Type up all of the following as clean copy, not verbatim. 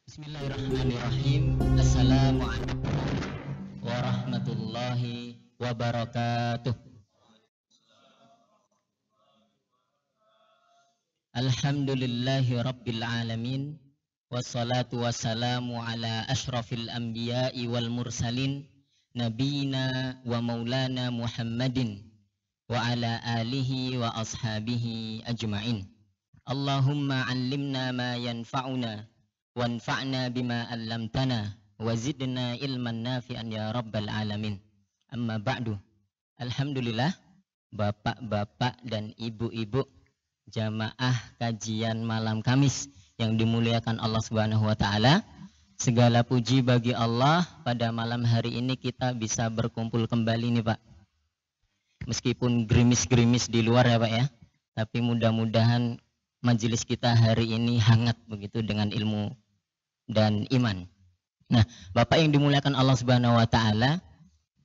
Bismillahirrahmanirrahim. Assalamualaikum warahmatullahi wabarakatuh. Alhamdulillahi rabbil alamin. Wassalatu wassalamu ala ashrafil anbiya'i wal mursalin, nabiyina wa maulana Muhammadin wa ala alihi wa ashabihi ajma'in. Allahumma allimna ma yanfa'una wanfa'na bima 'allamtana wa zidna ilman nafi'an ya rabbal alamin. Amma ba'du. Alhamdulillah, bapak-bapak dan ibu-ibu jamaah kajian malam Kamis yang dimuliakan Allah Subhanahu wa taala. Segala puji bagi Allah, pada malam hari ini kita bisa berkumpul kembali nih Pak. Meskipun gerimis-gerimis di luar ya Pak ya, tapi mudah-mudahan majelis kita hari ini hangat begitu dengan ilmu dan iman. Nah, Bapak yang dimuliakan Allah Subhanahu wa taala,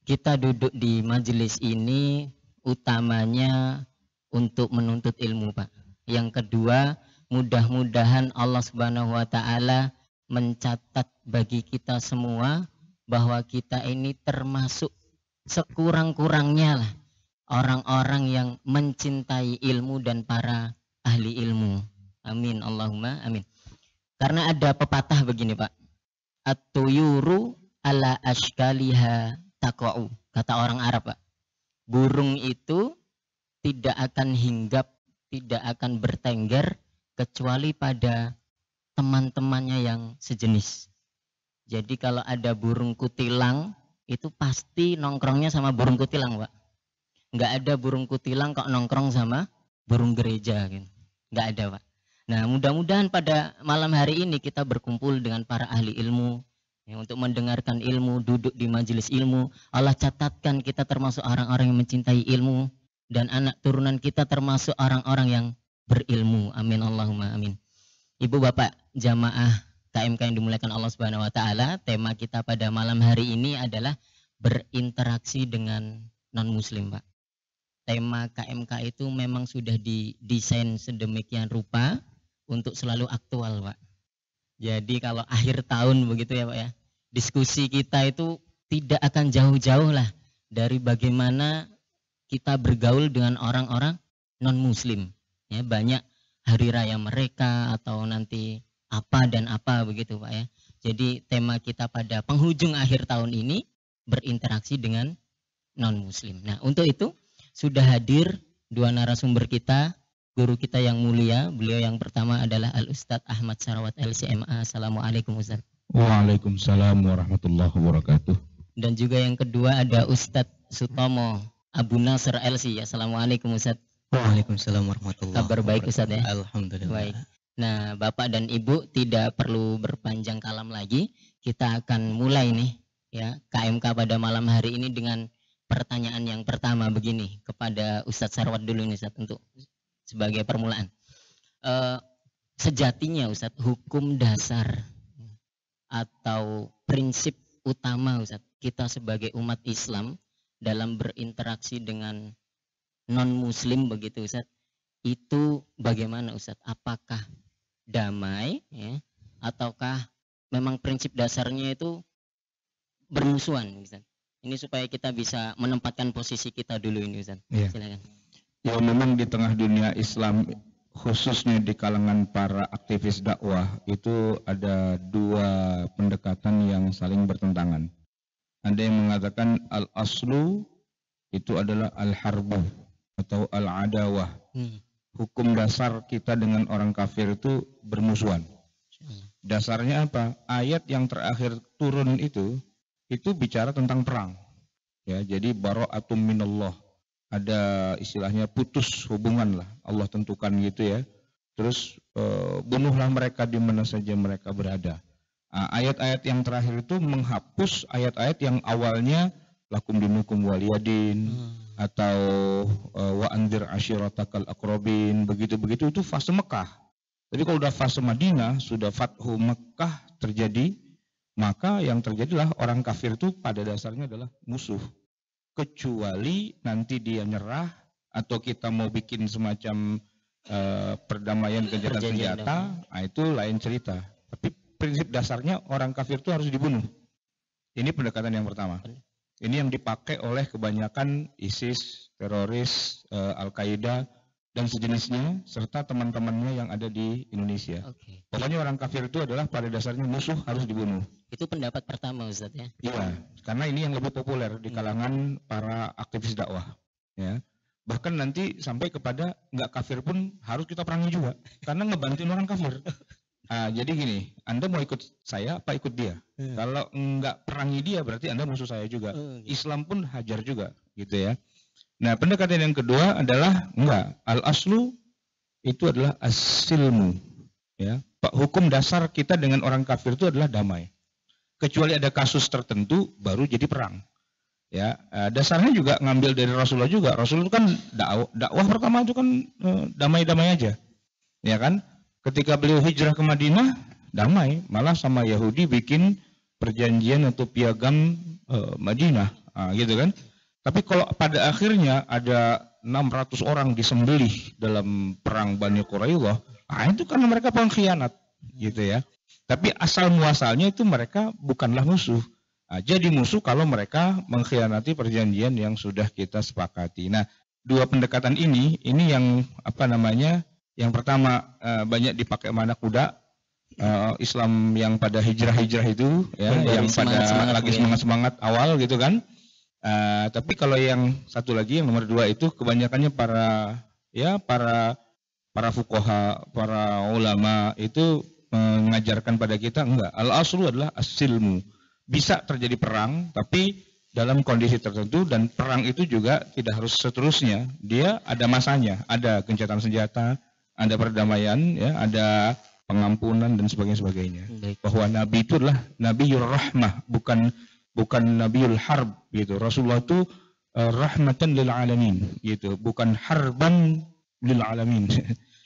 kita duduk di majelis ini utamanya untuk menuntut ilmu, Pak. Yang kedua, mudah-mudahan Allah Subhanahu wa taala mencatat bagi kita semua bahwa kita ini termasuk sekurang-kurangnya lah orang-orang yang mencintai ilmu dan para ahli ilmu. Amin, Allahumma amin. Karena ada pepatah begini Pak, at-tuyuru ala ashkaliha taqa'u, kata orang Arab Pak. Burung itu tidak akan hinggap, tidak akan bertengger kecuali pada teman-temannya yang sejenis. Jadi kalau ada burung kutilang, itu pasti nongkrongnya sama burung kutilang Pak. Nggak ada burung kutilang kok nongkrong sama burung gereja gitu. Nggak ada Pak. Nah, mudah-mudahan pada malam hari ini kita berkumpul dengan para ahli ilmu ya, untuk mendengarkan ilmu, duduk di majelis ilmu. Allah catatkan kita termasuk orang-orang yang mencintai ilmu, dan anak turunan kita termasuk orang-orang yang berilmu. Amin, Allahumma amin. Ibu bapak jamaah KMK yang dimuliakan Allah Subhanahu wa taala, tema kita pada malam hari ini adalah berinteraksi dengan non muslim Pak. Tema KMK itu memang sudah didesain sedemikian rupa untuk selalu aktual Pak. Jadi kalau akhir tahun begitu ya Pak ya, diskusi kita itu tidak akan jauh-jauh lah dari bagaimana kita bergaul dengan orang-orang non muslim ya. Banyak hari raya mereka atau nanti apa dan apa begitu Pak ya. Jadi tema kita pada penghujung akhir tahun ini berinteraksi dengan non muslim. Nah, untuk itu sudah hadir dua narasumber kita, guru kita yang mulia. Beliau yang pertama adalah Al-Ustadz Ahmad Sarawat LCMA. Assalamualaikum Ustadz. Waalaikumsalam warahmatullahi wabarakatuh. Dan juga yang kedua ada Ustadz Sutomo Abu Nasr LC. Assalamualaikum Ustadz. Waalaikumsalam warahmatullahi wabarakatuh. Kabar baik Ustadz ya? Alhamdulillah. Baik. Nah, Bapak dan Ibu tidak perlu berpanjang kalam lagi. Kita akan mulai nih ya KMK pada malam hari ini dengan pertanyaan yang pertama begini kepada Ustadz Sarwat dulu nih Ustadz, untuk sebagai permulaan. Sejatinya Ustadz, hukum dasar atau prinsip utama Ustadz kita sebagai umat Islam dalam berinteraksi dengan non muslim begitu Ustadz, itu bagaimana Ustadz? Apakah damai ya, ataukah memang prinsip dasarnya itu bermusuhan Ustadz? Ini supaya kita bisa menempatkan posisi kita dulu ini Ustaz. Ya. Silakan. Ya, memang di tengah dunia Islam, khususnya di kalangan para aktivis dakwah, itu ada dua pendekatan yang saling bertentangan. Ada yang mengatakan al-aslu itu adalah al-harbu atau al-adawah. Hukum dasar kita dengan orang kafir itu bermusuhan. Dasarnya apa? Ayat yang terakhir turun itu bicara tentang perang. Ya, jadi bara'atum minallah. Ada istilahnya putus hubungan lah. Allah tentukan gitu ya. Terus bunuhlah mereka di mana saja mereka berada. Ayat-ayat yang terakhir itu menghapus ayat-ayat yang awalnya lakum dinukum waliyadin atau wa anzir ashiratakal aqrabin, begitu-begitu itu fase Mekah. Tapi kalau udah fase Madinah, sudah Fathu Mekah terjadi, maka yang terjadilah orang kafir itu pada dasarnya adalah musuh. Kecuali nanti dia nyerah atau kita mau bikin semacam perdamaian gencatan senjata, nah itu lain cerita. Tapi prinsip dasarnya orang kafir itu harus dibunuh. Ini pendekatan yang pertama. Ini yang dipakai oleh kebanyakan ISIS, teroris, Al-Qaeda, dan sejenisnya, serta teman-temannya yang ada di Indonesia. Oke. Pokoknya orang kafir itu adalah pada dasarnya musuh, harus dibunuh. Itu pendapat pertama Ustaz ya? Iya, karena ini yang lebih populer di kalangan para aktivis dakwah. Ya. Bahkan nanti sampai kepada nggak kafir pun harus kita perangi juga, karena ngebantuin orang kafir. Nah, jadi gini, Anda mau ikut saya apa ikut dia? Kalau nggak perangi dia berarti Anda musuh saya juga. Islam pun hajar juga, gitu ya. Nah, pendekatan yang kedua adalah enggak, al-aslu itu adalah as-silmu. Ya, hukum dasar kita dengan orang kafir itu adalah damai. Kecuali ada kasus tertentu baru jadi perang. Ya, dasarnya juga ngambil dari Rasulullah juga. Rasul itu kan dakwah pertama itu kan damai-damai aja. Ya kan? Ketika beliau hijrah ke Madinah, damai, malah sama Yahudi bikin perjanjian atau piagam Madinah, gitu kan? Tapi kalau pada akhirnya ada 600 orang disembelih dalam perang Bani Quraidah, itu karena mereka pengkhianat, gitu ya. Tapi asal muasalnya itu mereka bukanlah musuh. Jadi musuh kalau mereka mengkhianati perjanjian yang sudah kita sepakati. Nah, dua pendekatan ini yang apa namanya? Yang pertama banyak dipakai sama anak muda, Islam yang pada hijrah-hijrah itu, ya, yang pada lagi semangat-semangat awal, gitu kan. Tapi kalau yang satu lagi, yang nomor 2 itu kebanyakannya para fuqaha, para ulama itu mengajarkan pada kita enggak. Al-aslu adalah as-silmu. Bisa terjadi perang, tapi dalam kondisi tertentu, dan perang itu juga tidak harus seterusnya. Dia ada masanya, ada gencatan senjata, ada perdamaian, ya, ada pengampunan dan sebagainya. Bahwa Nabi itu adalah Nabiyur Rahmah, bukan Nabiul Harb, gitu. Rasulullah itu rahmatan lil alamin, gitu, bukan harban lil alamin.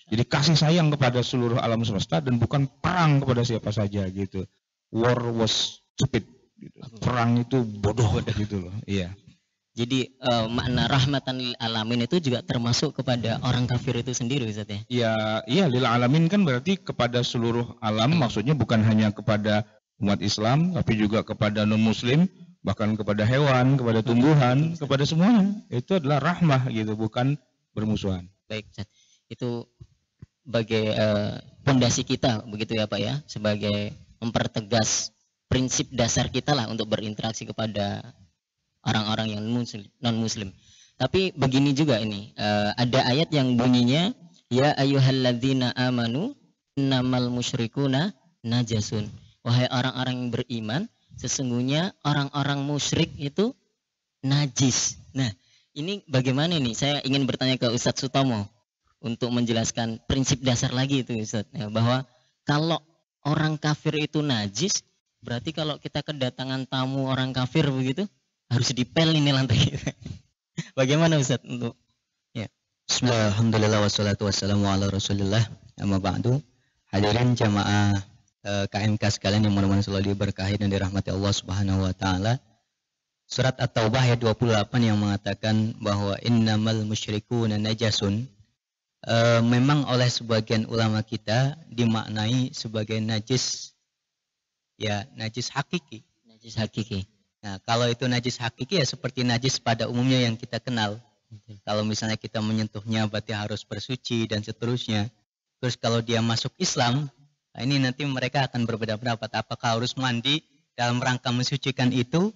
Jadi kasih sayang kepada seluruh alam semesta dan bukan perang kepada siapa saja, gitu. War was stupid, gitu. Perang itu bodoh, gitu loh. Iya. Jadi makna rahmatan lil alamin itu juga termasuk kepada orang kafir itu sendiri, Ustaz ya? Iya, lil alamin kan berarti kepada seluruh alam, maksudnya bukan hanya kepada umat Islam, tapi juga kepada non-muslim, bahkan kepada hewan, kepada tumbuhan, kepada semuanya. Itu adalah rahmah, gitu, bukan bermusuhan. Baik, itu sebagai fondasi kita, begitu ya Pak ya, sebagai mempertegas prinsip dasar kita lah untuk berinteraksi kepada orang-orang yang non-muslim. Tapi begini juga ini, ada ayat yang bunyinya, ya ayyuhalladzina amanu innamal musyrikuna najasun. Wahai orang-orang yang beriman, sesungguhnya orang-orang musyrik itu najis. Nah, ini bagaimana nih? Saya ingin bertanya ke Ustadz Sutomo untuk menjelaskan prinsip dasar lagi itu, Ustadz, ya, bahwa kalau orang kafir itu najis, berarti kalau kita kedatangan tamu orang kafir begitu, harus dipel ini lantai kita. Bagaimana Ustadz untuk? Ya. Bismillah, alhamdulillah, wassalatu wassalamu ala rasulillah, amma ba'du. Hadirin jamaah KMK sekalian yang mudah-mudahan selalu diberkahi dan dirahmati Allah Subhanahu wa taala. Surat At-Taubah ayat 28 yang mengatakan bahwa innamal musyrikuna najasun, memang oleh sebagian ulama kita dimaknai sebagai najis, ya, najis hakiki. Najis hakiki. Nah, kalau itu najis hakiki ya seperti najis pada umumnya yang kita kenal. Kalau misalnya kita menyentuhnya berarti harus bersuci dan seterusnya. Terus kalau dia masuk Islam, nah ini nanti mereka akan berbeda pendapat. Apakah harus mandi dalam rangka mensucikan itu,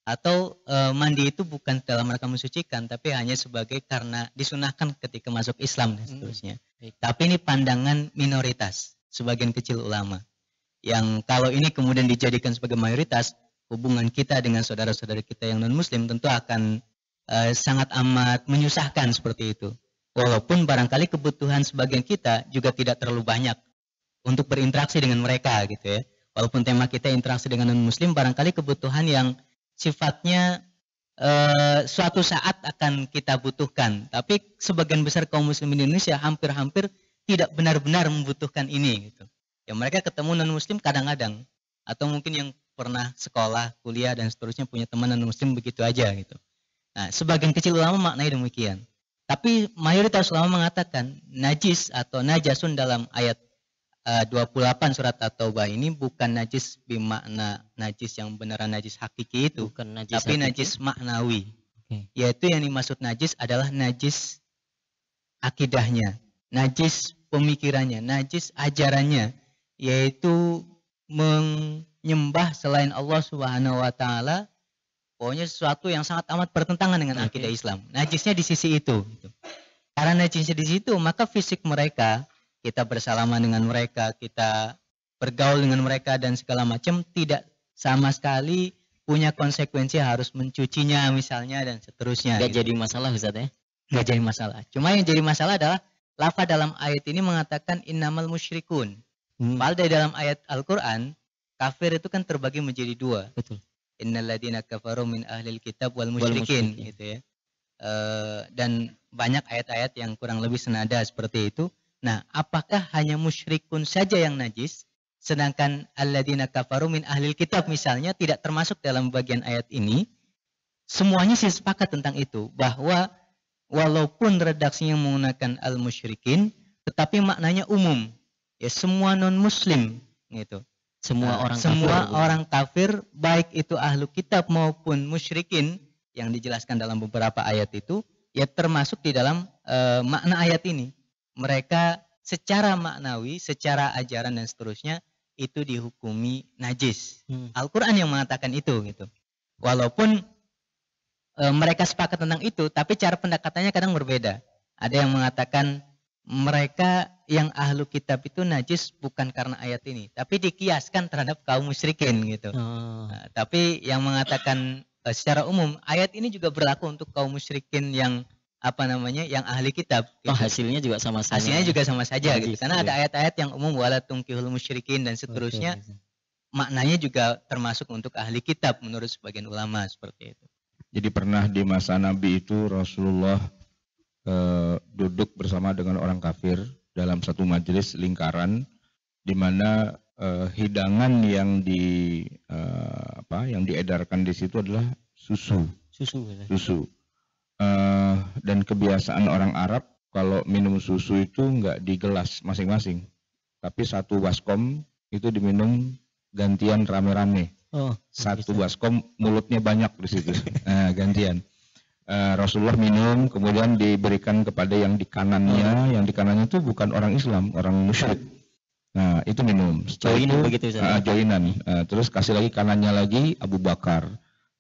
atau mandi itu bukan dalam rangka mensucikan, tapi hanya sebagai karena disunahkan ketika masuk Islam dan seterusnya. Tapi ini pandangan minoritas, sebagian kecil ulama. Yang kalau ini kemudian dijadikan sebagai mayoritas, hubungan kita dengan saudara-saudara kita yang non-muslim tentu akan sangat amat menyusahkan seperti itu. Walaupun barangkali kebutuhan sebagian kita juga tidak terlalu banyak untuk berinteraksi dengan mereka, gitu ya. Walaupun tema kita interaksi dengan non-muslim, barangkali kebutuhan yang sifatnya suatu saat akan kita butuhkan. Tapi sebagian besar kaum muslim di Indonesia hampir-hampir tidak benar-benar membutuhkan ini, gitu. Ya, mereka ketemu non-muslim kadang-kadang, atau mungkin yang pernah sekolah, kuliah dan seterusnya punya teman non-muslim begitu aja, gitu. Nah, sebagian kecil ulama maknanya demikian. Tapi mayoritas ulama mengatakan najis atau najasun dalam ayat 28 surat At-Taubah ini bukan najis bermakna najis yang beneran najis hakiki itu, Bukan najis tapi hakiki. najis maknawi. Oke. Yaitu yang dimaksud najis adalah najis akidahnya, najis pemikirannya, najis ajarannya, yaitu menyembah selain Allah Subhanahu wa taala. Pokoknya sesuatu yang sangat amat bertentangan dengan Oke. akidah Islam. Najisnya di sisi itu. Gitu. Karena najisnya di situ, maka fisik mereka, kita bersalaman dengan mereka, kita bergaul dengan mereka dan segala macam tidak sama sekali punya konsekuensi harus mencucinya misalnya dan seterusnya. Nggak gitu. jadi masalah Ustaz ya? Nggak jadi masalah. Cuma yang jadi masalah adalah lafaz dalam ayat ini mengatakan innamal musyrikun. Padahal dari dalam ayat Al-Quran, kafir itu kan terbagi menjadi dua. Betul. Innalladzina kafaru min ahlil kitab wal musyrikin. musyrikin gitu ya. Dan banyak ayat-ayat yang kurang lebih senada seperti itu. Nah, apakah hanya musyrikun saja yang najis? Sedangkan alladzina kafaru min ahlil kitab misalnya tidak termasuk dalam bagian ayat ini. Semuanya sih sepakat tentang itu. Bahwa walaupun redaksinya menggunakan al-musyrikin, tetapi maknanya umum. Ya semua non-muslim gitu. Semua orang kafir. Semua orang kafir, baik itu ahlu kitab maupun musyrikin yang dijelaskan dalam beberapa ayat itu, ya termasuk di dalam makna ayat ini. Mereka secara maknawi, secara ajaran dan seterusnya itu dihukumi najis. Al-Quran yang mengatakan itu gitu. Walaupun mereka sepakat tentang itu, tapi cara pendekatannya kadang berbeda. Ada yang mengatakan mereka yang ahlu kitab itu najis bukan karena ayat ini, tapi dikiaskan terhadap kaum musyrikin gitu. Nah, tapi yang mengatakan secara umum ayat ini juga berlaku untuk kaum musyrikin yang yang ahli kitab. Gitu. Hasilnya juga sama-sama. Hasilnya juga sama saja najis, gitu. Karena iya. ada ayat-ayat yang umum wala tungkihul musyrikin dan seterusnya. Maknanya juga termasuk untuk ahli kitab menurut sebagian ulama seperti itu. Jadi pernah di masa Nabi itu Rasulullah duduk bersama dengan orang kafir dalam satu majelis lingkaran di mana hidangan yang diedarkan di situ adalah susu. Dan kebiasaan orang Arab kalau minum susu itu enggak di gelas masing-masing, tapi satu baskom itu diminum gantian rame-rame. Satu baskom mulutnya banyak di situ, gantian. Rasulullah minum, kemudian diberikan kepada yang di kanannya, yang di kanannya itu bukan orang Islam, orang musyrik. Nah, itu minum. Setelah Joinan itu, begitu, joinan. Terus kasih lagi kanannya lagi Abu Bakar.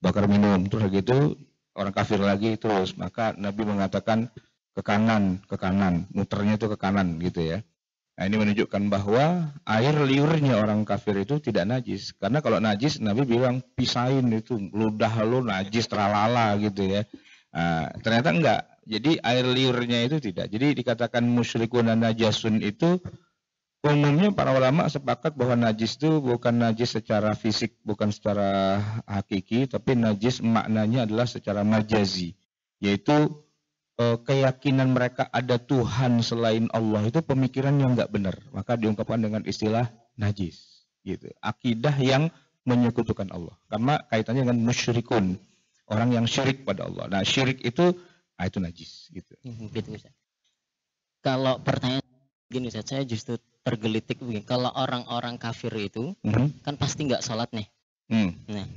Bakar minum. Terus gitu orang kafir lagi terus. Maka Nabi mengatakan ke kanan, muternya itu ke kanan gitu ya. Nah, ini menunjukkan bahwa air liurnya orang kafir itu tidak najis. Karena kalau najis Nabi bilang pisahin itu ludah lu najis tralala gitu ya. Ternyata enggak. Jadi air liurnya itu tidak. Jadi dikatakan musyrikun dan najasun itu umumnya para ulama sepakat bahwa najis itu bukan najis secara fisik, bukan secara hakiki, tapi najis maknanya adalah secara majazi, yaitu keyakinan mereka ada Tuhan selain Allah itu pemikiran yang enggak benar, maka diungkapkan dengan istilah najis, gitu. Akidah yang menyekutukan Allah, karena kaitannya dengan musyrikun, orang yang syirik pada Allah. Nah, syirik itu najis, gitu. Gitu, Ustaz. Kalau pertanyaan gini Ustaz, saya justru tergelitik begini. Kalau orang-orang kafir itu kan pasti nggak sholat nih, nah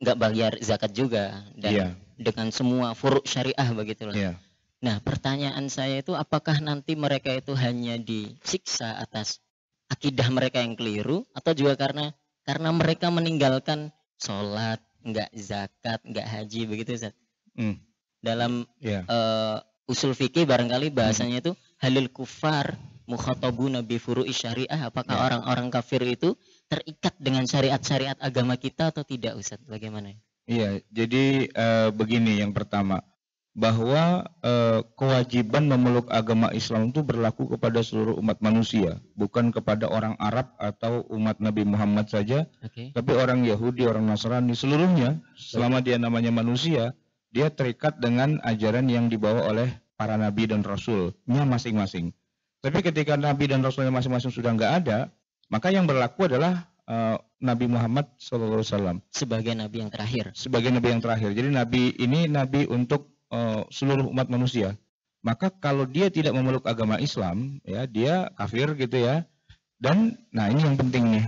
nggak bayar zakat juga dan dengan semua furu' syariah begitulah. Nah, pertanyaan saya itu apakah nanti mereka itu hanya disiksa atas akidah mereka yang keliru atau juga karena mereka meninggalkan sholat, nggak zakat, nggak haji begitu Ustaz? Dalam usul fikih barangkali bahasanya itu halil kufar mukhatabuna bi furu'i syariah, apakah orang-orang kafir itu terikat dengan syariat-syariat agama kita atau tidak Ustaz? Bagaimana? Iya, jadi begini, yang pertama bahwa kewajiban memeluk agama Islam itu berlaku kepada seluruh umat manusia, bukan kepada orang Arab atau umat Nabi Muhammad saja, tapi orang Yahudi, orang Nasrani, seluruhnya selama dia namanya manusia, dia terikat dengan ajaran yang dibawa oleh para nabi dan rasulnya masing-masing. Tapi ketika nabi dan rasulnya masing-masing sudah enggak ada, maka yang berlaku adalah Nabi Muhammad SAW sebagai nabi yang terakhir. Sebagai nabi yang terakhir. Jadi nabi ini nabi untuk seluruh umat manusia. maka kalau dia tidak memeluk agama Islam, ya dia kafir gitu ya. Dan nah ini yang penting nih,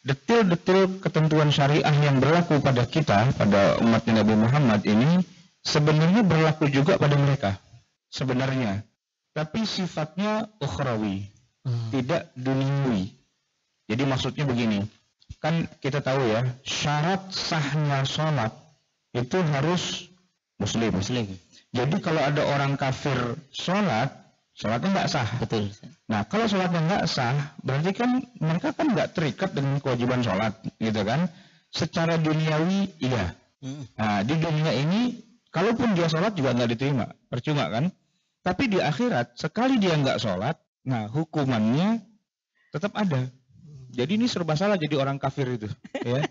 detil-detil ketentuan syariah yang berlaku pada kita, pada umat Nabi Muhammad ini sebenarnya berlaku juga pada mereka sebenarnya, tapi sifatnya ukhrawi, tidak duniawi. Jadi maksudnya begini, kan kita tahu ya, syarat sahnya sholat itu harus muslim. Jadi kalau ada orang kafir sholatnya nggak sah. Betul. Nah kalau sholatnya nggak sah, berarti kan mereka kan nggak terikat dengan kewajiban sholat, gitu kan? Secara duniawi iya. Nah di dunia ini, kalaupun dia sholat juga nggak diterima, percuma kan? Tapi di akhirat sekali dia nggak sholat, nah hukumannya tetap ada. Jadi ini serba salah jadi orang kafir itu, ya.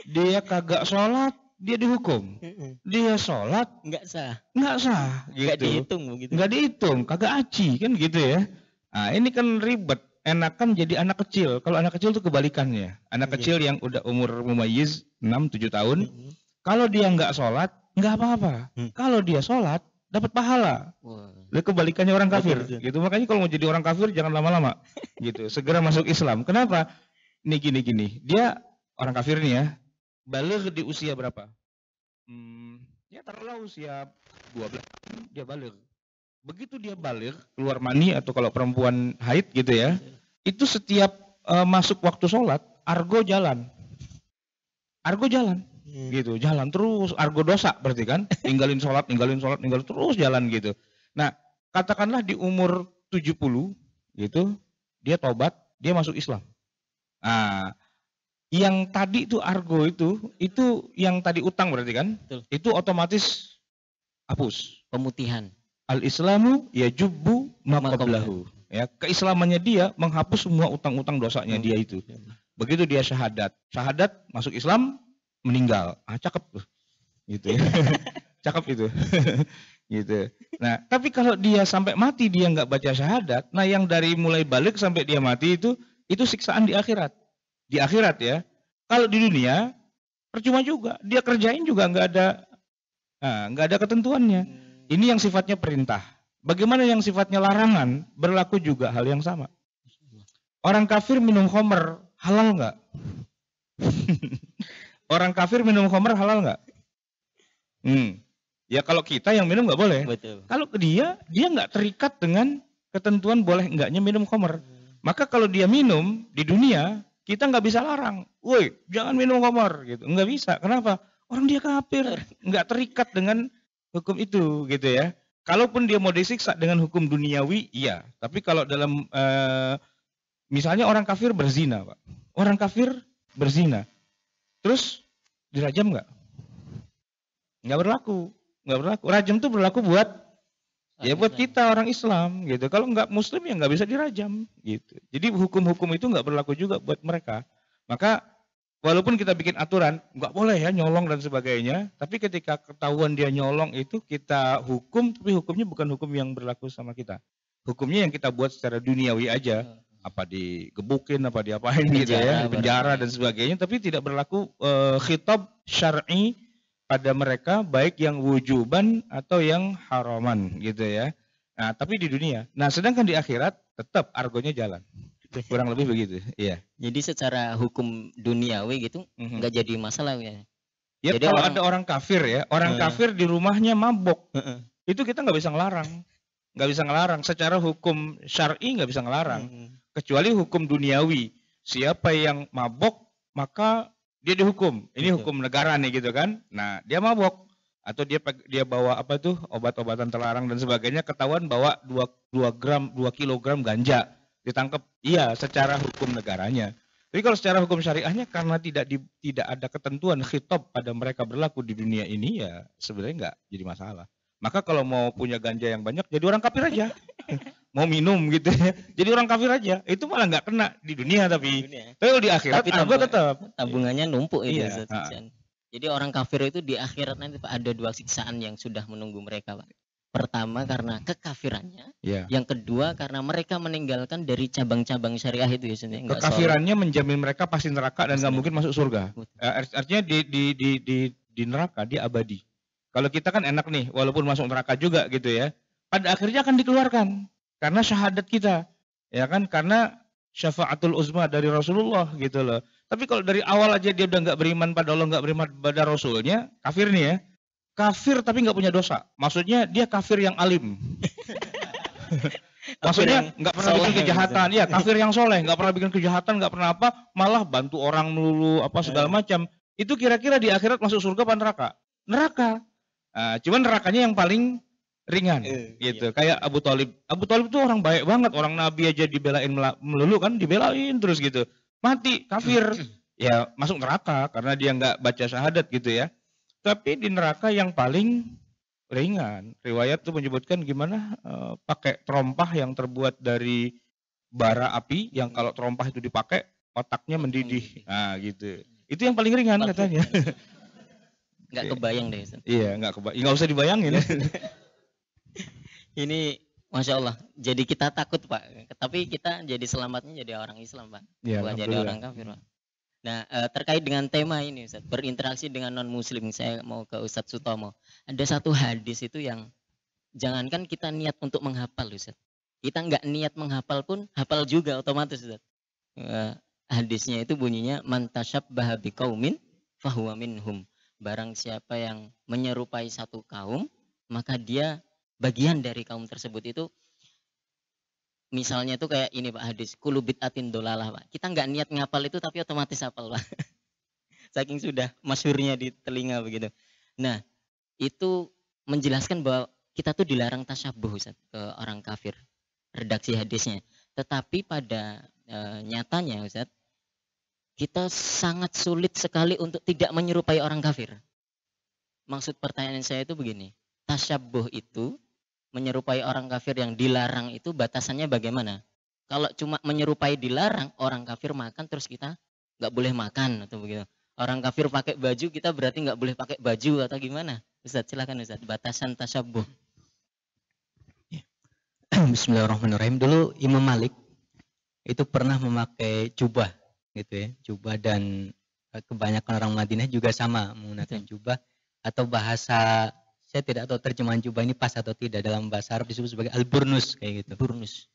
Dia kagak sholat, dia dihukum. Dia sholat Nggak sah. Gitu. Nggak dihitung begitu. Nggak dihitung, kagak aci kan gitu ya. Nah ini kan ribet. Enakan jadi anak kecil. Kalau anak kecil tuh kebalikannya. Anak kecil yang udah umur mumayyiz 6-7 tahun, kalau dia nggak sholat nggak apa-apa. Kalau dia sholat dapat pahala. Kebalikannya orang kafir. Gitu. Makanya kalau mau jadi orang kafir jangan lama-lama. Gitu. Segera masuk Islam. Kenapa? Ini gini. Dia orang kafir nih ya. Baligh di usia berapa? Ya taruhlah usia 12 dia baligh. Begitu dia baligh, keluar mani atau kalau perempuan haid gitu ya, itu setiap masuk waktu sholat, argo jalan. Gitu, jalan terus, argo dosa berarti kan, ninggalin sholat terus jalan gitu. Nah, katakanlah di umur 70 gitu, dia tobat, dia masuk Islam. Nah, yang tadi itu argo itu yang tadi utang berarti kan? Betul. Itu otomatis hapus. Pemutihan. Al-Islamu yajubbu ma qablahu. Ya, keislamannya dia menghapus semua utang-utang dosanya dia itu. Begitu dia syahadat masuk Islam, meninggal. Cakep tuh. Gitu ya. Cakep itu. Gitu. Nah, tapi kalau dia sampai mati dia nggak baca syahadat, nah yang dari mulai balik sampai dia mati itu siksaan di akhirat. Di akhirat ya. Kalau di dunia percuma juga. Dia kerjain juga nggak ada ketentuannya. Ini yang sifatnya perintah. Bagaimana yang sifatnya larangan? Berlaku juga hal yang sama. Orang kafir minum khamr halal nggak? Orang kafir minum khamr halal nggak? Ya kalau kita yang minum nggak boleh. Betul. Kalau dia nggak terikat dengan ketentuan boleh enggaknya minum khamr. Maka kalau dia minum di dunia, kita nggak bisa larang. Woi, jangan minum khamr gitu. Nggak bisa. Kenapa? Orang dia kafir, nggak terikat dengan hukum itu gitu ya. Kalaupun dia mau disiksa dengan hukum duniawi, iya. Tapi kalau dalam misalnya orang kafir berzina, Pak. Orang kafir berzina. Terus dirajam nggak? Nggak berlaku. Rajam itu berlaku buat kita orang Islam gitu. Kalau nggak Muslim ya nggak bisa dirajam gitu. Jadi hukum-hukum itu nggak berlaku juga buat mereka. Maka walaupun kita bikin aturan nggak boleh ya nyolong dan sebagainya, tapi ketika ketahuan dia nyolong itu kita hukum, tapi hukumnya bukan hukum yang berlaku sama kita. Hukumnya yang kita buat secara duniawi aja, apa digebukin, apa diapain gitu ya, penjara dan sebagainya, tapi tidak berlaku khitab syar'i pada mereka baik yang wujuban atau yang haraman gitu ya. Nah, tapi di dunia. Nah, sedangkan di akhirat tetap argonya jalan. Kurang lebih begitu. Iya. Jadi secara hukum duniawi gitu nggak jadi masalah ya. Ya jadi kalau ada orang kafir ya, orang kafir di rumahnya mabok. Itu kita nggak bisa ngelarang. Nggak bisa ngelarang. Secara hukum syar'i nggak bisa ngelarang. Kecuali hukum duniawi. Siapa yang mabok maka dia dihukum. Ini hukum negara nih gitu kan. Nah, dia mabok atau dia bawa apa tuh obat-obatan terlarang dan sebagainya, ketahuan bawa 2 kilogram ganja, ditangkap. Iya, secara hukum negaranya. Tapi kalau secara hukum syariahnya karena tidak ada ketentuan khitab pada mereka berlaku di dunia ini, ya sebenarnya nggak jadi masalah. Maka kalau mau punya ganja yang banyak jadi orang kafir aja. Mau minum gitu ya, jadi orang kafir aja. Itu malah nggak kena di dunia tapi kalau di akhirat tetap tabungannya numpuk itu. Iya. Jadi orang kafir itu di akhirat nanti Pak ada 2 siksaan yang sudah menunggu mereka, Pak. Pertama karena kekafirannya, yang kedua karena mereka meninggalkan dari cabang-cabang syariah itu ya. Kekafirannya menjamin mereka pasti neraka dan nggak mungkin masuk surga. Artinya di neraka dia abadi. Kalau kita kan enak nih, walaupun masuk neraka juga gitu ya. pada akhirnya akan dikeluarkan karena syahadat kita, ya kan, karena syafaatul uzma dari Rasulullah gitu loh. Tapi kalau dari awal aja dia udah nggak beriman pada Allah, nggak beriman pada Rasulnya, kafir nih ya. Kafir tapi nggak punya dosa. Maksudnya dia kafir yang alim. Maksudnya nggak pernah bikin kejahatan, ya kafir yang soleh, nggak pernah bikin kejahatan, nggak pernah apa, malah bantu orang melulu apa segala macam. Itu kira-kira di akhirat masuk surga apa neraka? Neraka. Nah, cuman nerakanya yang paling ringan, gitu. Kayak Abu Thalib. Abu Thalib itu orang baik banget, orang Nabi aja dibelain melulu kan, dibelain terus gitu. Mati kafir, ya masuk neraka karena dia nggak baca syahadat gitu ya. Tapi di neraka yang paling ringan, riwayat tuh menyebutkan gimana pakai terompah yang terbuat dari bara api, yang kalau terompah itu dipakai otaknya mendidih, nah gitu. Itu yang paling ringan katanya. Nggak kebayang deh Ustaz. Iya, nggak usah dibayangin. Ini Masya Allah, jadi kita takut Pak, tapi kita jadi selamatnya jadi orang Islam Pak, Ya, bukan jadi orang kafir Pak. Nah terkait dengan tema ini Ustaz, berinteraksi dengan non muslim, saya mau ke Ustadz Sutomo. Ada satu hadis itu yang jangankan kita niat untuk menghafal Ustaz, kita nggak niat menghafal pun hafal juga otomatis Ustaz. Hadisnya itu bunyinya man tasyabbaha biqaumin fahuwa minhum. Barang siapa yang menyerupai satu kaum, maka dia bagian dari kaum tersebut. Itu misalnya itu kayak ini Pak hadis, kullu bid'atin dolalah Pak. Kita nggak niat ngapal itu tapi otomatis hafal Pak. Saking sudah masyhurnya di telinga begitu. Nah, itu menjelaskan bahwa kita tuh dilarang tasyabuh Ustaz ke orang kafir. Redaksi hadisnya. Tetapi pada nyatanya Ustaz, kita sangat sulit sekali untuk tidak menyerupai orang kafir. Maksud pertanyaan saya itu begini, tasyabuh itu menyerupai orang kafir yang dilarang itu batasannya bagaimana? Kalau cuma menyerupai dilarang, orang kafir makan terus kita nggak boleh makan atau begitu. Orang kafir pakai baju, kita berarti nggak boleh pakai baju atau gimana? Ustaz, silakan Ustaz, batasan tasyabuh. Bismillahirrahmanirrahim. Dulu Imam Malik itu pernah memakai jubah gitu ya, jubah, dan kebanyakan orang Madinah juga sama menggunakan jubah, atau bahasa saya tidak tahu terjemahan jubah ini pas atau tidak, dalam bahasa Arab disebut sebagai al-burnus kayak gitu. Burnus.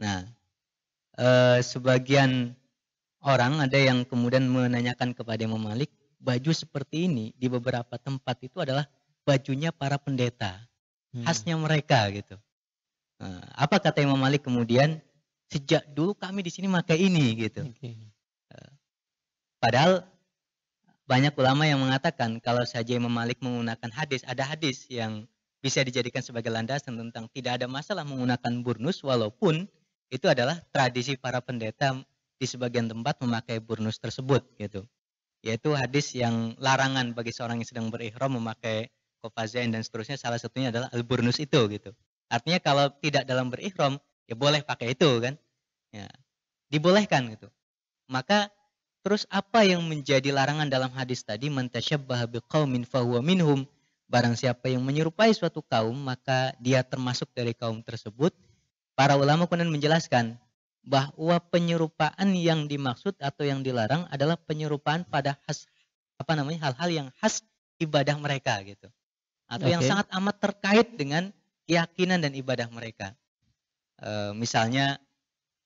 Nah, sebagian orang ada yang kemudian menanyakan kepada Imam Malik, baju seperti ini di beberapa tempat itu adalah bajunya para pendeta, khasnya mereka gitu. Nah, apa kata Imam Malik kemudian? Sejak dulu kami di sini pakai ini gitu. Padahal banyak ulama yang mengatakan kalau saja Imam Malik menggunakan hadis, ada hadis yang bisa dijadikan sebagai landasan tentang tidak ada masalah menggunakan burnus, walaupun itu adalah tradisi para pendeta di sebagian tempat memakai burnus tersebut gitu. Yaitu hadis yang larangan bagi seorang yang sedang berihram memakai kofazain dan seterusnya, salah satunya adalah al-burnus itu gitu. Artinya kalau tidak dalam berihram ya boleh pakai itu kan. Ya, dibolehkan gitu. Maka terus apa yang menjadi larangan dalam hadis tadi, man tasyabbaha biqaumin fahuwa minhum, barang siapa yang menyerupai suatu kaum maka dia termasuk dari kaum tersebut. Para ulama kemudian menjelaskan bahwa penyerupaan yang dimaksud atau yang dilarang adalah penyerupaan pada hal-hal yang khas ibadah mereka gitu. Atau yang sangat amat terkait dengan keyakinan dan ibadah mereka. Misalnya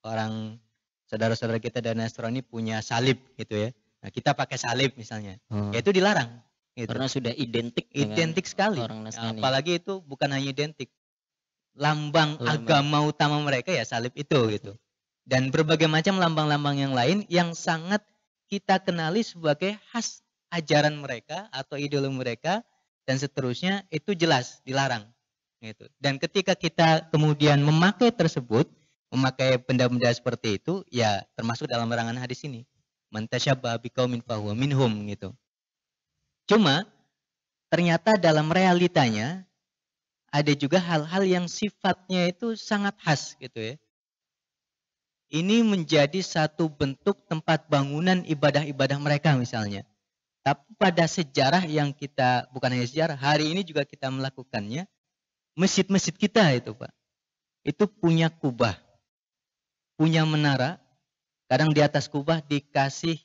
orang saudara-saudara kita dari Nasrani punya salib gitu ya. Nah, kita pakai salib misalnya. Ya itu dilarang gitu. Karena sudah identik sekali. Orang Nasrani. Apalagi itu bukan hanya identik. Lambang agama utama mereka ya salib itu gitu. Dan berbagai macam lambang-lambang yang lain yang sangat kita kenali sebagai khas ajaran mereka atau ideologi mereka dan seterusnya, itu jelas dilarang gitu. Dan ketika kita kemudian memakai tersebut, memakai benda-benda seperti itu, ya termasuk dalam larangan hadis ini. Man tasyabbaha biqaumin fahuwa minhum gitu. Cuma ternyata dalam realitanya ada juga hal-hal yang sifatnya itu sangat khas gitu ya. Ini menjadi satu bentuk tempat bangunan ibadah-ibadah mereka misalnya. Tapi pada sejarah yang kita, bukan hanya sejarah, hari ini juga kita melakukannya. Masjid-masjid kita itu Pak, itu punya kubah, punya menara, kadang di atas kubah dikasih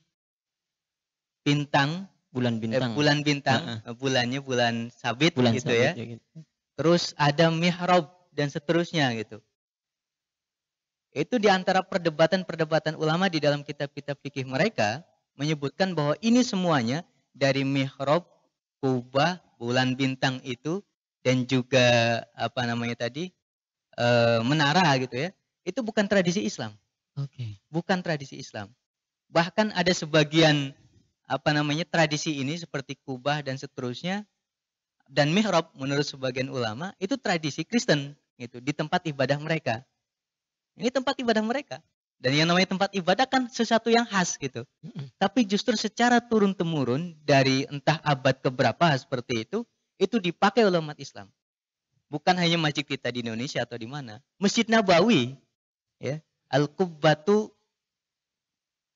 bintang, bulan bintang, bulannya bulan sabit gitu ya. Terus ada mihrab dan seterusnya gitu. Itu di antara perdebatan-perdebatan ulama di dalam kitab-kitab fikih mereka menyebutkan bahwa ini semuanya dari mihrab, kubah, bulan bintang itu dan juga apa namanya tadi menara gitu ya. Itu bukan tradisi Islam. Oke. Bukan tradisi Islam. Bahkan ada sebagian apa namanya tradisi ini seperti kubah dan seterusnya dan mihrab menurut sebagian ulama itu tradisi Kristen gitu di tempat ibadah mereka. Ini tempat ibadah mereka. Dan yang namanya tempat ibadah kan sesuatu yang khas gitu. Tapi justru secara turun-temurun dari entah abad keberapa seperti itu dipakai oleh umat Islam. Bukan hanya masjid kita di Indonesia atau di mana. Masjid Nabawi, ya, Al-Qubbatu.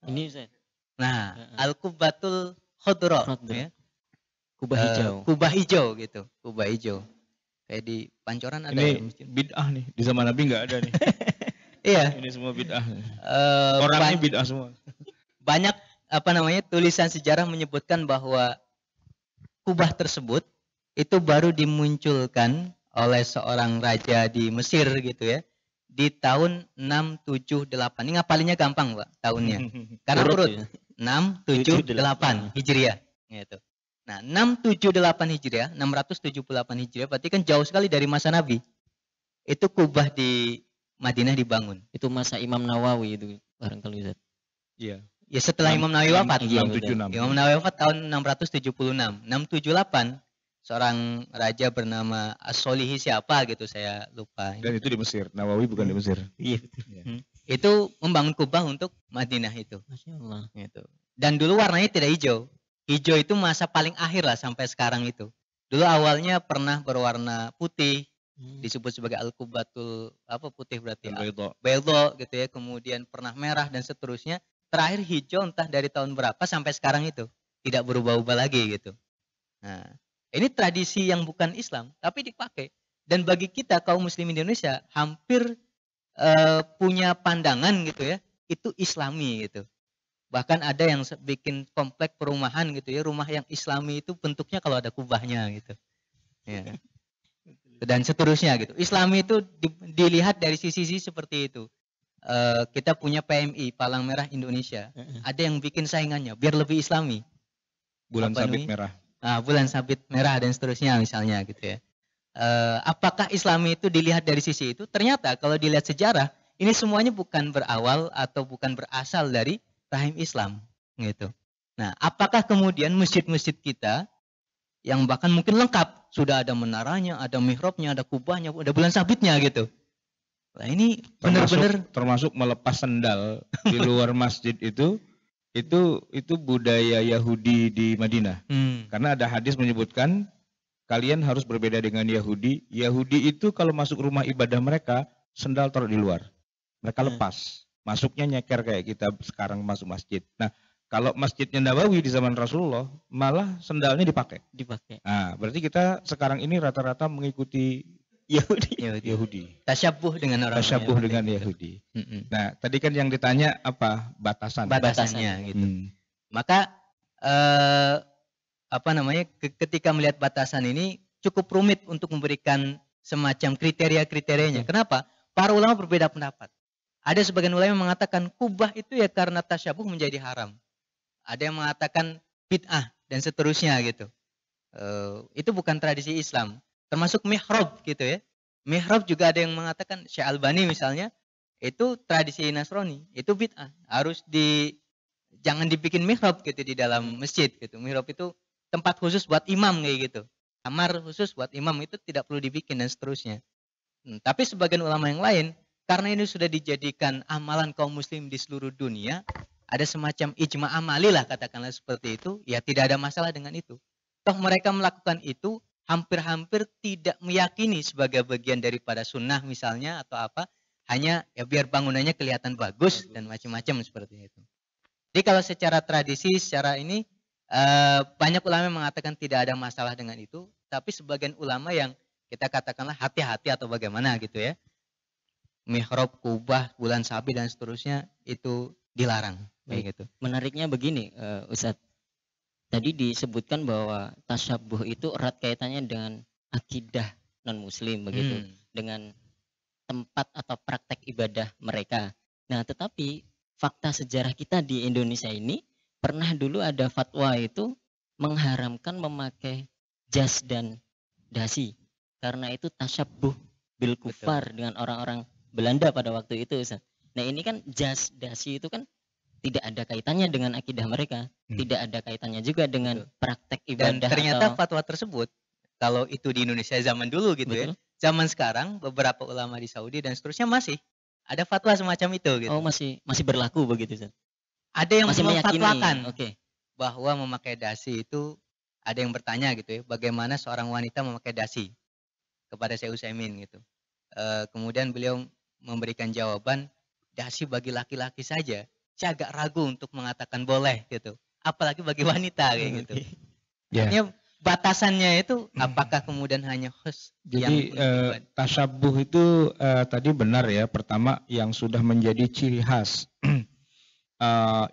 Ini Ustaz. Nah, Al-Qubbatul Khadra, ya. Kubah hijau. Kubah hijau gitu, kubah hijau. Kayak di Pancoran ada ya Ini masjid. bid'ah nih, di zaman Nabi nggak ada nih. Iya. Ini semua bid'ah. Orangnya bid'ah semua. Banyak apa namanya tulisan sejarah menyebutkan bahwa kubah tersebut itu baru dimunculkan oleh seorang raja di Mesir gitu ya di tahun 678. Ini ngapalinnya gampang Pak tahunnya. Karena urut ya? 678 Hijriah gitu. Nah, 678 Hijriah, 678 Hijriah berarti kan jauh sekali dari masa Nabi. Itu kubah di Madinah dibangun. Itu masa Imam Nawawi itu barangkali Ustaz. Iya. Ya setelah Imam Nawawi wafat. 676. Imam Nawawi wafat tahun 676. 678 seorang raja bernama As-Solihi siapa gitu saya lupa. Dan itu di Mesir. Nawawi bukan di Mesir. Iya. Itu membangun kubah untuk Madinah itu. Masya Allah. Gitu. Dan dulu warnanya tidak hijau. Hijau itu masa paling akhir lah sampai sekarang itu. Dulu awalnya pernah berwarna putih. Disebut sebagai Al-Qubbatul apa putih berarti Baydo gitu ya, kemudian pernah merah dan seterusnya, terakhir hijau entah dari tahun berapa sampai sekarang itu tidak berubah-ubah lagi gitu. Nah, ini tradisi yang bukan Islam tapi dipakai, dan bagi kita kaum muslim Indonesia hampir punya pandangan gitu ya itu Islami gitu. Bahkan ada yang bikin komplek perumahan gitu ya, rumah yang Islami itu bentuknya kalau ada kubahnya gitu ya. Dan seterusnya gitu. Islami itu dilihat dari sisi-sisi seperti itu. Kita punya PMI, Palang Merah Indonesia. Ada yang bikin saingannya biar lebih Islami. Bulan sabit merah. Nah, bulan sabit merah dan seterusnya misalnya gitu ya. Apakah Islami itu dilihat dari sisi itu? Ternyata kalau dilihat sejarah, ini semuanya bukan berawal atau bukan berasal dari rahim Islam gitu. Nah, apakah kemudian masjid-masjid kita yang bahkan mungkin lengkap, sudah ada menaranya, ada mihrabnya, ada kubahnya, ada bulan sabitnya gitu. Nah ini benar-benar termasuk melepas sendal di luar masjid itu budaya Yahudi di Madinah. Karena ada hadis menyebutkan kalian harus berbeda dengan Yahudi. Yahudi itu kalau masuk rumah ibadah mereka sendal taruh di luar. Mereka lepas. Masuknya nyeker kayak kita sekarang masuk masjid. Nah, kalau masjidnya Nabawi di zaman Rasulullah malah sendalnya dipakai. Nah, berarti kita sekarang ini rata-rata mengikuti Yahudi. Tasyabuh dengan orang Yahudi. Nah, tadi kan yang ditanya apa batasannya gitu. Maka apa namanya ketika melihat batasan ini cukup rumit untuk memberikan semacam kriteria-kriterianya. Kenapa? Para ulama berbeda pendapat. Ada sebagian ulama yang mengatakan kubah itu ya karena tasyabuh menjadi haram. Ada yang mengatakan bid'ah dan seterusnya gitu. Itu bukan tradisi Islam. Termasuk mihrab gitu ya. Mihrab juga ada yang mengatakan, Syekh Albani misalnya, itu tradisi Nasrani, itu bid'ah. Jangan dibikin mihrab gitu di dalam masjid gitu. Mihrab itu tempat khusus buat imam kayak gitu. Kamar khusus buat imam itu tidak perlu dibikin dan seterusnya. Tapi sebagian ulama yang lain, karena ini sudah dijadikan amalan kaum muslim di seluruh dunia, ada semacam ijma amali lah katakanlah seperti itu, ya tidak ada masalah dengan itu. Toh mereka melakukan itu hampir-hampir tidak meyakini sebagai bagian daripada sunnah misalnya atau apa, hanya ya biar bangunannya kelihatan bagus dan macam-macam seperti itu. Jadi kalau secara tradisi, secara ini banyak ulama yang mengatakan tidak ada masalah dengan itu, tapi sebagian ulama yang kita katakanlah hati-hati atau bagaimana gitu ya, mihrab, kubah, bulan sabit dan seterusnya itu dilarang. Kayak gitu. Menariknya begini, Ustadz. Tadi disebutkan bahwa tasyabuh itu erat kaitannya dengan akidah non-muslim begitu, dengan tempat atau praktek ibadah mereka. Nah, tetapi fakta sejarah kita di Indonesia ini pernah dulu ada fatwa itu mengharamkan memakai jas dan dasi karena itu tasyabbuh bil kufar dengan orang-orang Belanda pada waktu itu, Ustaz. Nah, ini kan jas dasi itu kan tidak ada kaitannya dengan akidah mereka, tidak ada kaitannya juga dengan praktek Dan ibadah. ternyata atau fatwa tersebut, kalau itu di Indonesia zaman dulu gitu ya, betul. zaman sekarang beberapa ulama di Saudi dan seterusnya masih ada fatwa semacam itu gitu. Oh, masih berlaku begitu, Ustaz. Ada yang Masih meyakini. memfatwakan Oke. bahwa memakai dasi itu, ada yang bertanya gitu ya, bagaimana seorang wanita memakai dasi kepada Syekh Utsaimin gitu. Kemudian beliau memberikan jawaban, dasi bagi laki-laki saja. Saya agak ragu untuk mengatakan boleh gitu. Apalagi bagi wanita kayak gitu. Ya. Artinya batasannya itu apakah kemudian hanya khusus Jadi tasabuh itu tadi benar ya. Pertama yang sudah menjadi ciri khas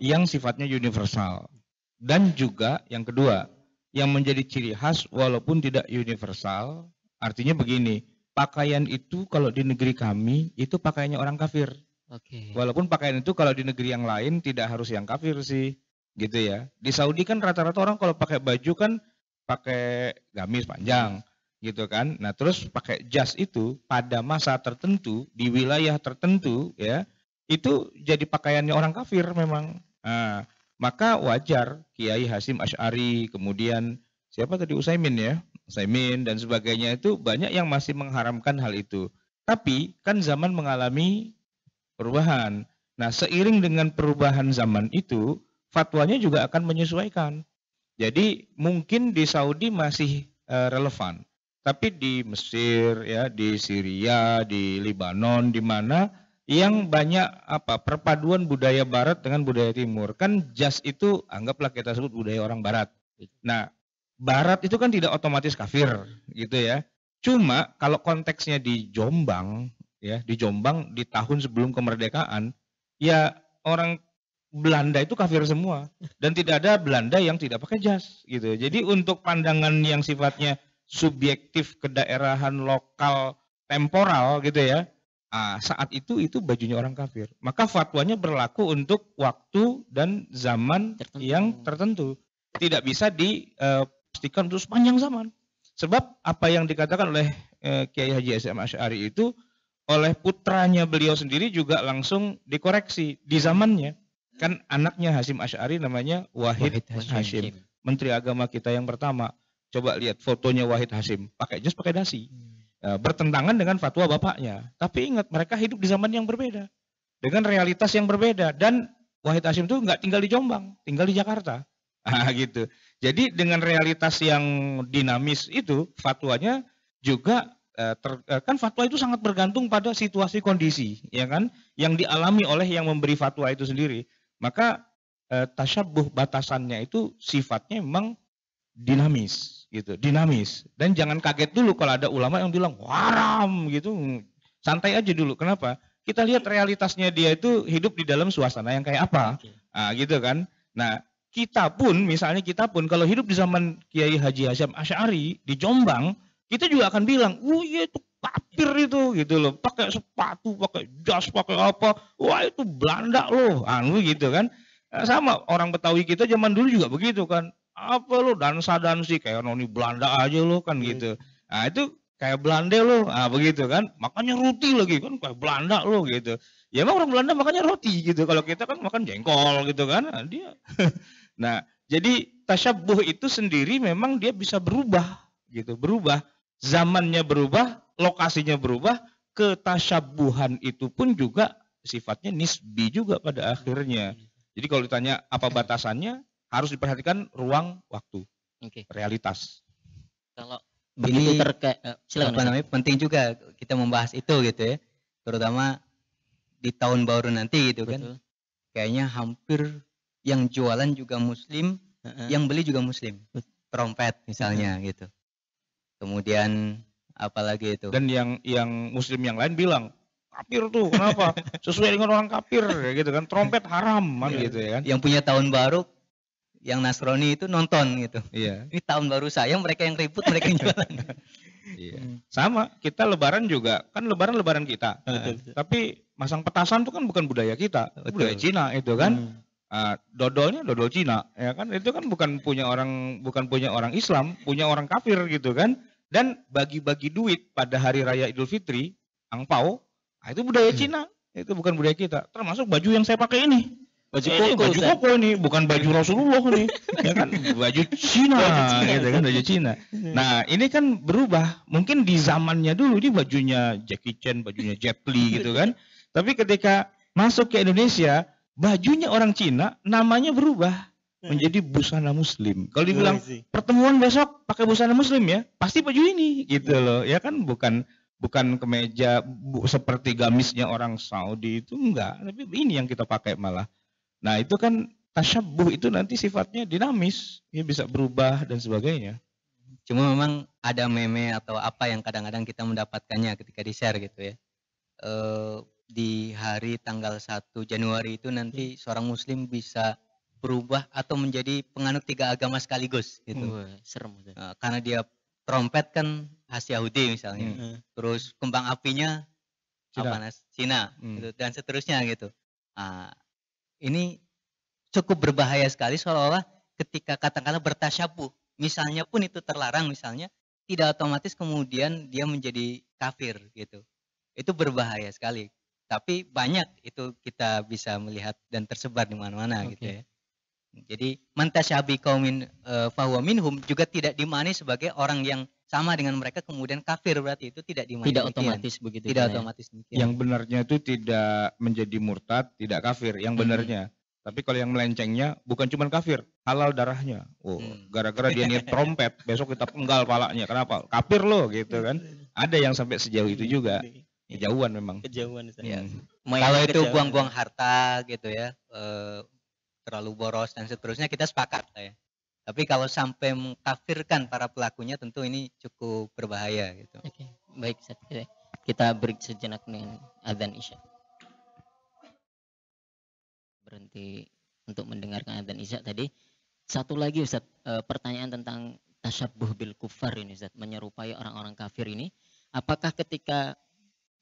yang sifatnya universal. Dan juga yang kedua yang menjadi ciri khas walaupun tidak universal. Artinya begini, pakaian itu kalau di negeri kami itu pakaiannya orang kafir. Oke. Walaupun pakaian itu kalau di negeri yang lain tidak harus yang kafir sih, gitu ya. Di Saudi kan rata-rata orang kalau pakai baju kan pakai gamis panjang, gitu kan. Nah terus pakai jas itu pada masa tertentu di wilayah tertentu ya, itu jadi pakaiannya orang kafir memang. Nah, maka wajar Kiai Hasyim Asy'ari, kemudian siapa tadi Utsaimin ya, Utsaimin dan sebagainya itu banyak yang masih mengharamkan hal itu. Tapi kan zaman mengalami perubahan. Nah, seiring dengan perubahan zaman itu, fatwanya juga akan menyesuaikan. Jadi mungkin di Saudi masih relevan, tapi di Mesir, ya, di Syria, di Lebanon, di mana yang banyak perpaduan budaya Barat dengan budaya Timur. Kan jas itu anggaplah kita sebut budaya orang Barat. Nah, Barat itu kan tidak otomatis kafir, gitu ya. Cuma kalau konteksnya di Jombang, ya di Jombang di tahun sebelum kemerdekaan, ya orang Belanda itu kafir semua dan tidak ada Belanda yang tidak pakai jas gitu. Jadi untuk pandangan yang sifatnya subjektif kedaerahan lokal temporal gitu ya, saat itu bajunya orang kafir. Maka fatwanya berlaku untuk waktu dan zaman yang tertentu. Tidak bisa dipastikan terus panjang zaman. Sebab apa yang dikatakan oleh Kiai Haji Hasyim Asy'ari itu oleh putranya beliau sendiri juga langsung dikoreksi di zamannya. Kan anaknya Hasyim Asy'ari namanya Wahid Hasyim, Menteri Agama kita yang pertama. Coba lihat fotonya Wahid Hasyim, pakai jas pakai dasi. Bertentangan dengan fatwa bapaknya. Tapi ingat mereka hidup di zaman yang berbeda. Dengan realitas yang berbeda. Dan Wahid Hasyim itu nggak tinggal di Jombang, tinggal di Jakarta. Gitu. Jadi dengan realitas yang dinamis itu, fatwanya juga kan fatwa itu sangat bergantung pada situasi kondisi, ya kan, yang dialami oleh yang memberi fatwa itu sendiri. Maka tasyabbuh batasannya itu sifatnya memang dinamis, gitu, dinamis. Dan jangan kaget dulu kalau ada ulama yang bilang haram, gitu. Santai aja dulu. Kenapa? Kita lihat realitasnya dia itu hidup di dalam suasana yang kayak apa, gitu kan. Nah, kita pun kalau hidup di zaman Kiai Haji Hasyim Asy'ari di Jombang, kita juga akan bilang, iya itu kafir itu, gitu loh. Pakai sepatu, pakai jas, pakai apa, wah itu Belanda loh, gitu kan. Sama orang Betawi kita zaman dulu juga begitu kan. Apa lo dansa-dansi kayak noni Belanda aja lo kan gitu. Nah itu kayak Belanda lo, begitu kan. Makanya roti lagi kan kayak Belanda lo gitu. Ya emang orang Belanda makanya roti gitu. Kalau kita kan makan jengkol gitu kan. Nah, dia. Nah jadi tasyabbuh itu sendiri memang dia bisa berubah gitu, berubah. Zamannya berubah, lokasinya berubah, ketasyabbuhan itu pun juga sifatnya nisbi juga pada akhirnya. Jadi kalau ditanya apa batasannya, harus diperhatikan ruang, waktu, realitas. Kalau begitu terkait, silakan. Penting juga kita membahas itu gitu ya, terutama di tahun baru nanti gitu. Betul. Kan. Kayaknya hampir yang jualan juga Muslim, yang beli juga Muslim. Trompet misalnya gitu. Kemudian apalagi itu. Dan yang Muslim yang lain bilang kafir tuh, kenapa? Sesuai dengan orang kafir gitu kan. Trompet haram kan gitu ya kan. Yang punya tahun baru yang Nasrani itu nonton gitu. Iya. Ini tahun baru saya, mereka yang ribut, mereka yang jualan. Iya. Sama, kita lebaran juga, kan lebaran kita. Betul. Tapi masang petasan itu kan bukan budaya kita, Betul. budaya Cina itu kan. Dodolnya dodol Cina, ya kan? Itu kan bukan punya orang Islam, punya orang kafir gitu kan. Dan bagi-bagi duit pada hari raya Idul Fitri, angpau, itu budaya Cina, itu bukan budaya kita. Termasuk baju yang saya pakai ini. Baju koko ini, bukan baju Rasulullah nih, ya kan? Baju Cina, gitu kan, baju Cina. Nah, ini kan berubah. Mungkin di zamannya dulu ini bajunya Jackie Chan, bajunya Jet Li gitu kan. Tapi ketika masuk ke Indonesia, bajunya orang Cina, namanya berubah menjadi busana Muslim. Kalau dibilang pertemuan besok pakai busana Muslim ya, pasti baju ini, gitu loh. Ya kan, bukan kemeja seperti gamisnya orang Saudi itu enggak, tapi ini yang kita pakai malah. Nah itu kan tasyabbuh itu nanti sifatnya dinamis, ya bisa berubah dan sebagainya. Cuma memang ada meme atau apa yang kadang-kadang kita mendapatkannya ketika di-share gitu ya. Di hari tanggal 1 Januari itu nanti seorang muslim bisa berubah atau menjadi penganut 3 agama sekaligus gitu. Serem. Karena dia trompet kan khas Yahudi misalnya. Terus kembang apinya Cina gitu, dan seterusnya gitu. Ini cukup berbahaya sekali seolah-olah ketika katakanlah bertasyabuh, misalnya pun itu terlarang misalnya, tidak otomatis kemudian dia menjadi kafir gitu. Itu berbahaya sekali. Tapi banyak itu kita bisa melihat dan tersebar di mana-mana gitu ya. Jadi man tasyabi qaumin fahuwa minhum juga tidak dimaknai sebagai orang yang sama dengan mereka kemudian kafir, berarti itu tidak dimaknai. Tidak otomatis begitu. Tidak otomatis demikian. Yang benarnya itu tidak menjadi murtad, tidak kafir, yang benarnya. Tapi kalau yang melencengnya bukan cuma kafir, halal darahnya. Gara-gara dia niat trompet, besok kita penggal palanya. Kenapa? Kafir loh gitu kan. Ada yang sampai sejauh itu juga. Kejauhan memang. Kejauhan. Ya. Kalau itu buang-buang harta gitu ya, terlalu boros dan seterusnya, kita sepakat ya. Tapi kalau sampai mengkafirkan para pelakunya, tentu ini cukup berbahaya gitu. Oke, baik. Kita break sejenak dengan adzan Isya. Berhenti untuk mendengarkan adzan Isya tadi. Satu lagi Ustaz, pertanyaan tentang tasyabbuh bil kufar ini Ustaz, menyerupai orang-orang kafir ini. Apakah ketika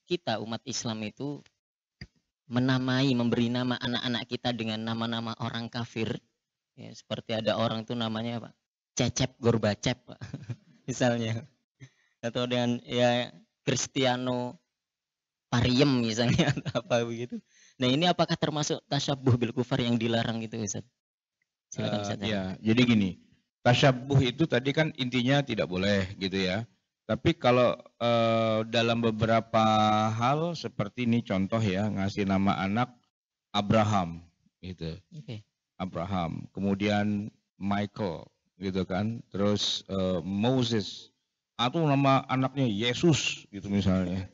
kita umat Islam itu memberi nama anak-anak kita dengan nama-nama orang kafir, ya, seperti ada orang tuh namanya apa? Cecep Gorbacep, Pak. Misalnya. Atau dengan ya Cristiano Pariem misalnya atau apa begitu. Nah, ini apakah termasuk tasyabbuh bil kufar yang dilarang itu Ustaz? Silakan Ustaz. Ya, jadi gini. Tasyabbuh itu tadi kan intinya tidak boleh gitu ya. Tapi kalau dalam beberapa hal seperti ini contoh ya, ngasih nama anak Abraham gitu. Abraham, kemudian Michael gitu kan, terus Moses, atau nama anaknya Yesus gitu misalnya.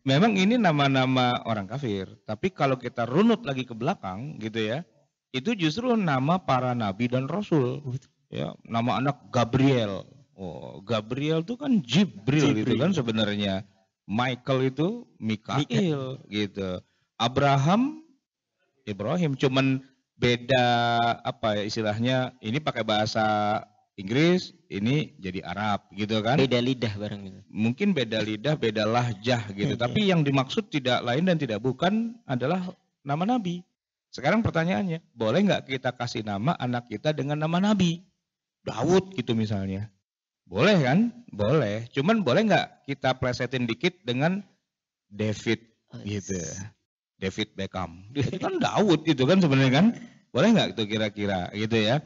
Memang ini nama-nama orang kafir, tapi kalau kita runut lagi ke belakang gitu ya, itu justru nama para nabi dan rasul. Ya, nama anak Gabriel. Gabriel itu kan Jibril itu kan sebenarnya. Michael itu Mikail gitu. Abraham Ibrahim, cuman beda apa ya istilahnya, ini pakai bahasa Inggris, ini jadi Arab gitu kan. Beda lidah bareng gitu. Mungkin beda lidah, beda lahjah gitu. Tapi yang dimaksud tidak lain dan tidak bukan adalah nama Nabi. Sekarang pertanyaannya, boleh nggak kita kasih nama anak kita dengan nama Nabi? Daud gitu misalnya. Boleh kan? Boleh. Cuman boleh nggak kita plesetin dikit dengan David gitu. David Beckham. Itu kan Daud gitu kan sebenarnya kan. Boleh nggak itu kira-kira gitu ya.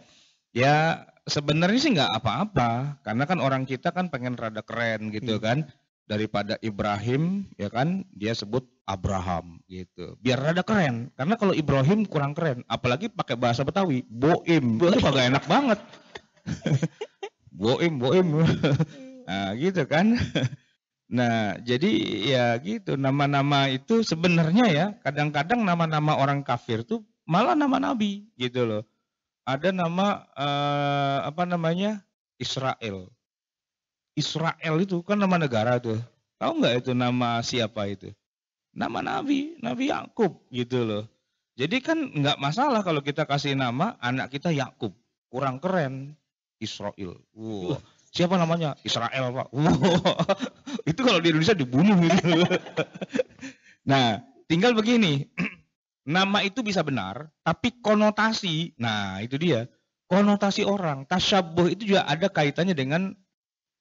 Ya sebenarnya sih nggak apa-apa. Karena kan orang kita kan pengen rada keren gitu kan. Daripada Ibrahim ya kan dia sebut Abraham gitu. Biar rada keren. Karena kalau Ibrahim kurang keren. Apalagi pakai bahasa Betawi. Boim. Itu kagak enak banget. Boim. Nah gitu kan. Nah, jadi ya gitu, nama-nama itu sebenarnya ya, kadang-kadang nama-nama orang kafir tuh malah nama nabi gitu loh. Ada nama apa namanya? Israel. Israel itu kan nama negara tuh. Tahu nggak itu nama siapa itu? Nama nabi, Nabi Yakub gitu loh. Jadi kan nggak masalah kalau kita kasih nama anak kita Yakub. Kurang keren. Israel. Siapa namanya? Israel, Pak. Wow. Itu kalau di Indonesia dibunuh gitu. Nah, tinggal begini. Nama itu bisa benar, tapi konotasi, nah itu dia. Konotasi orang, tasyabuh itu juga ada kaitannya dengan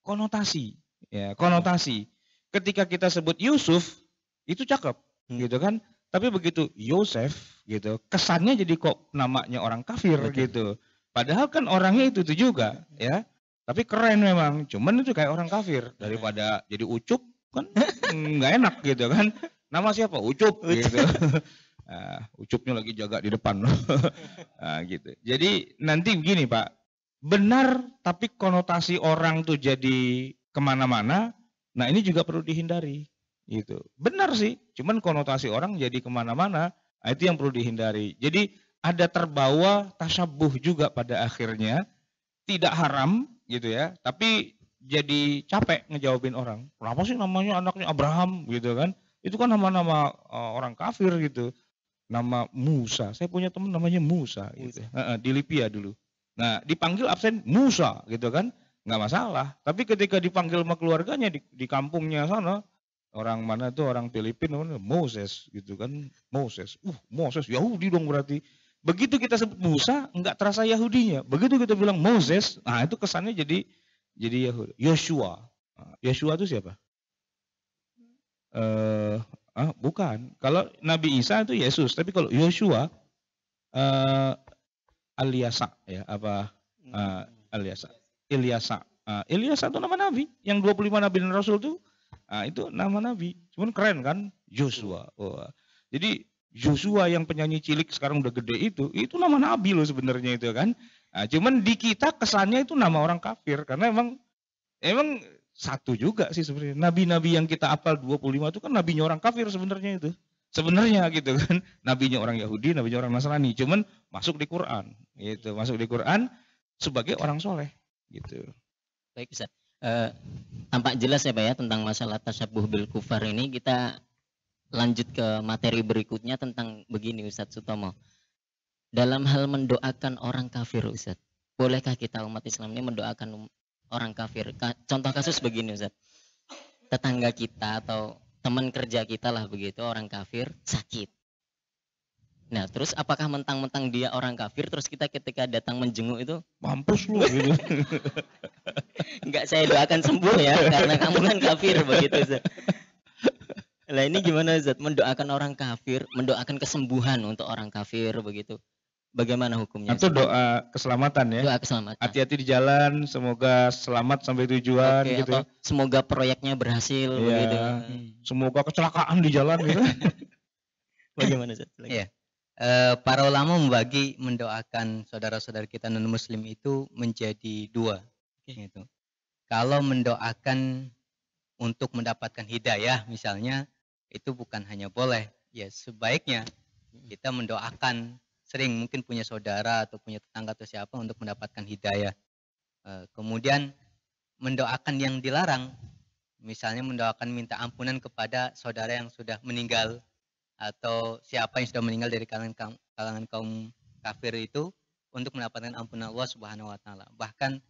konotasi. Ya, konotasi. Ketika kita sebut Yusuf, itu cakep, gitu kan. Tapi begitu Yosef, gitu, kesannya jadi kok namanya orang kafir, gitu. Padahal kan orangnya itu juga, ya. Tapi keren memang, cuman itu kayak orang kafir. Daripada jadi Ucup, kan nggak enak gitu kan. Nama siapa? Ucup, gitu. Ucupnya lagi jaga di depan. Gitu. Jadi nanti begini Pak, benar tapi konotasi orang tuh jadi kemana-mana, nah ini juga perlu dihindari. Gitu. Benar sih, cuman konotasi orang jadi kemana-mana, nah itu yang perlu dihindari. Jadi ada terbawa tasyabuh juga pada akhirnya, tidak haram gitu ya, tapi jadi capek ngejawabin orang. Kenapa sih namanya anaknya Abraham gitu kan? Itu kan nama-nama orang kafir gitu. Nama Musa, saya punya teman namanya Musa, gitu. Di Libya dulu. Nah dipanggil absen Musa gitu kan, nggak masalah. Tapi ketika dipanggil sama keluarganya di kampungnya sana, orang mana tuh orang Filipina, Moses gitu kan, Moses. Moses Yahudi dong berarti. Begitu kita sebut Musa, nggak terasa Yahudinya. Begitu kita bilang Moses, nah itu kesannya jadi Yahudi. Yoshua, Yoshua itu siapa? Bukan. Kalau Nabi Isa itu Yesus, tapi kalau Yoshua Aliasa ya apa Aliasa. Ilyasa. Ilyasa itu nama nabi, yang 25 nabi dan rasul itu nama nabi. Cuman keren kan? Joshua. Jadi Joshua yang penyanyi cilik sekarang udah gede itu nama nabi loh sebenarnya itu kan. Cuman di kita kesannya itu nama orang kafir karena emang satu juga sih sebenarnya. Nabi-nabi yang kita hafal 25 itu kan nabinya orang kafir sebenarnya itu. Sebenarnya gitu kan. Nabinya orang Yahudi, nabinya orang Nasrani. Cuman masuk di Quran. Gitu. Masuk di Quran sebagai orang soleh. Gitu. Baik Ustaz. Tampak jelas ya Pak ya tentang masalah tasyabuh bil kufar ini. Kita lanjut ke materi berikutnya tentang begini Ustaz Sutomo. Dalam hal mendoakan orang kafir Ustaz. Bolehkah kita umat Islam ini mendoakan orang kafir? Contoh kasus begini Ustaz. Tetangga kita atau teman kerja kita lah begitu, orang kafir sakit. Nah terus apakah mentang-mentang dia orang kafir terus kita ketika datang menjenguk itu mampus lu gitu. Enggak, saya doakan sembuh ya karena kamu kan kafir begitu Ustaz. Nah ini gimana Ustaz, mendoakan orang kafir, mendoakan kesembuhan untuk orang kafir begitu. Bagaimana hukumnya? Itu doa keselamatan ya. Doa keselamatan. Hati-hati di jalan, semoga selamat sampai tujuan gitu. Atau semoga proyeknya berhasil begitu. Semoga kecelakaan di jalan gitu. Bagaimana Ustaz? Iya. Para ulama membagi mendoakan saudara-saudara kita non muslim itu menjadi dua. Gitu. Kalau mendoakan untuk mendapatkan hidayah misalnya, itu bukan hanya boleh, ya sebaiknya kita mendoakan. Sering mungkin punya saudara atau punya tetangga atau siapa untuk mendapatkan hidayah. Kemudian mendoakan yang dilarang, misalnya mendoakan minta ampunan kepada saudara yang sudah meninggal atau siapa yang sudah meninggal dari kalangan kaum kafir itu untuk mendapatkan ampunan Allah Subhanahu wa taala. Bahkan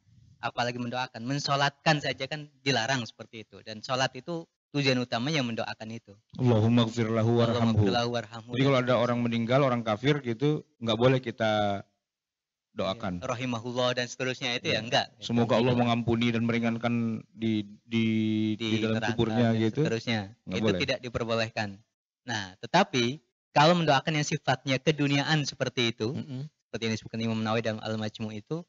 apalagi mendoakan, mensolatkan saja kan dilarang seperti itu. Dan solat itu tujuan utamanya mendoakan itu. Allahumma gfir lahu warhamhu. Jadi kalau ada orang meninggal, orang kafir gitu, nggak boleh kita doakan. Rahimahullah dan seterusnya itu ya enggak. Semoga Allah mengampuni dan meringankan di dalam kuburnya gitu. Seterusnya. Itu boleh. Tidak diperbolehkan. Nah, tetapi kalau mendoakan yang sifatnya keduniaan seperti itu, seperti yang disebutkan Imam Nawawi dalam Al-Majmu' itu,